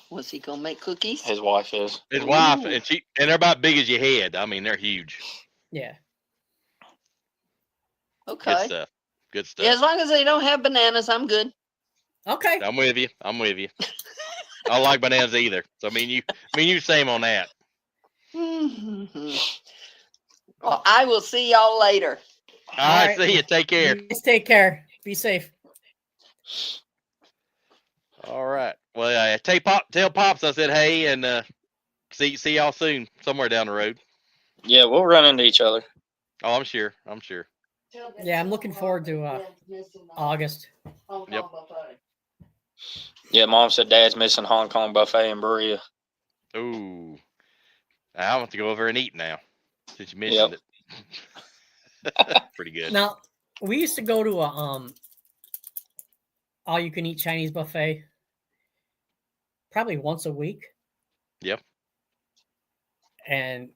Was he gonna make cookies? His wife is. His wife Ooh. and they're about big as your head. I mean, they're huge. Yeah. Good Okay. stuff. Good stuff. Yeah, as long as they don't have bananas, I'm good. Okay. I'm with you. I'm with you. I don't like bananas either. So me and you same on that. Well, I will see y'all later. All right, right. see you. Take care. You guys take care. Be safe. All right. Well, tell Pops I said hey, and see y'all soon somewhere down the road. Yeah, we'll run into each other. Oh, I'm sure. I'm sure. Yeah, I'm looking forward to August. Yep. Yeah, Mom said Dad's missing Hong Kong buffet in Berea. Ooh. I want to go over and eat now since you mentioned it. Pretty good. Now, we used to go to a all you can eat Chinese buffet probably once a week. Yep. And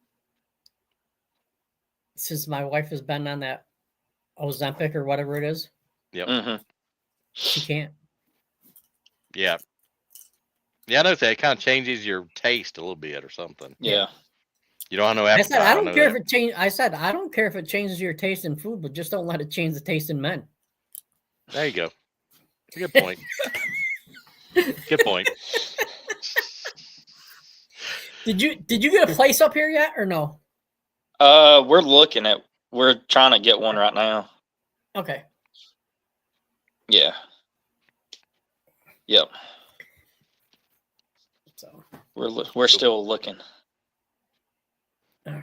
since my wife has been on that Ozempic or whatever it is, Yep. Mm-hmm. she can't. Yeah. Yeah, I noticed that it kind of changes your taste a little bit or something. Yeah. You don't have no I appetite. said I don't know care that. if it change. I said I don't care if it changes your taste in food, but just don't let it change the taste in men. There you go. Good point. Good point. Did you get a place up here yet or no? We're trying to get one right now. Okay. Yeah. Yep. So We're still looking. all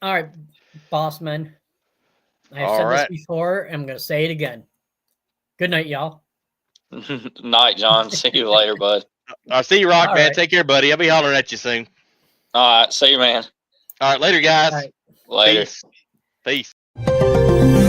right, boss man. I've All said right. this before. I'm gonna say it again. Good night, y'all. Night, John. See you later, bud. I'll see you, Rock, All man. right. Take care, buddy. I'll be hollering at you soon. All right. See you, man. All right, later, guys. All right. Later. Peace. Peace.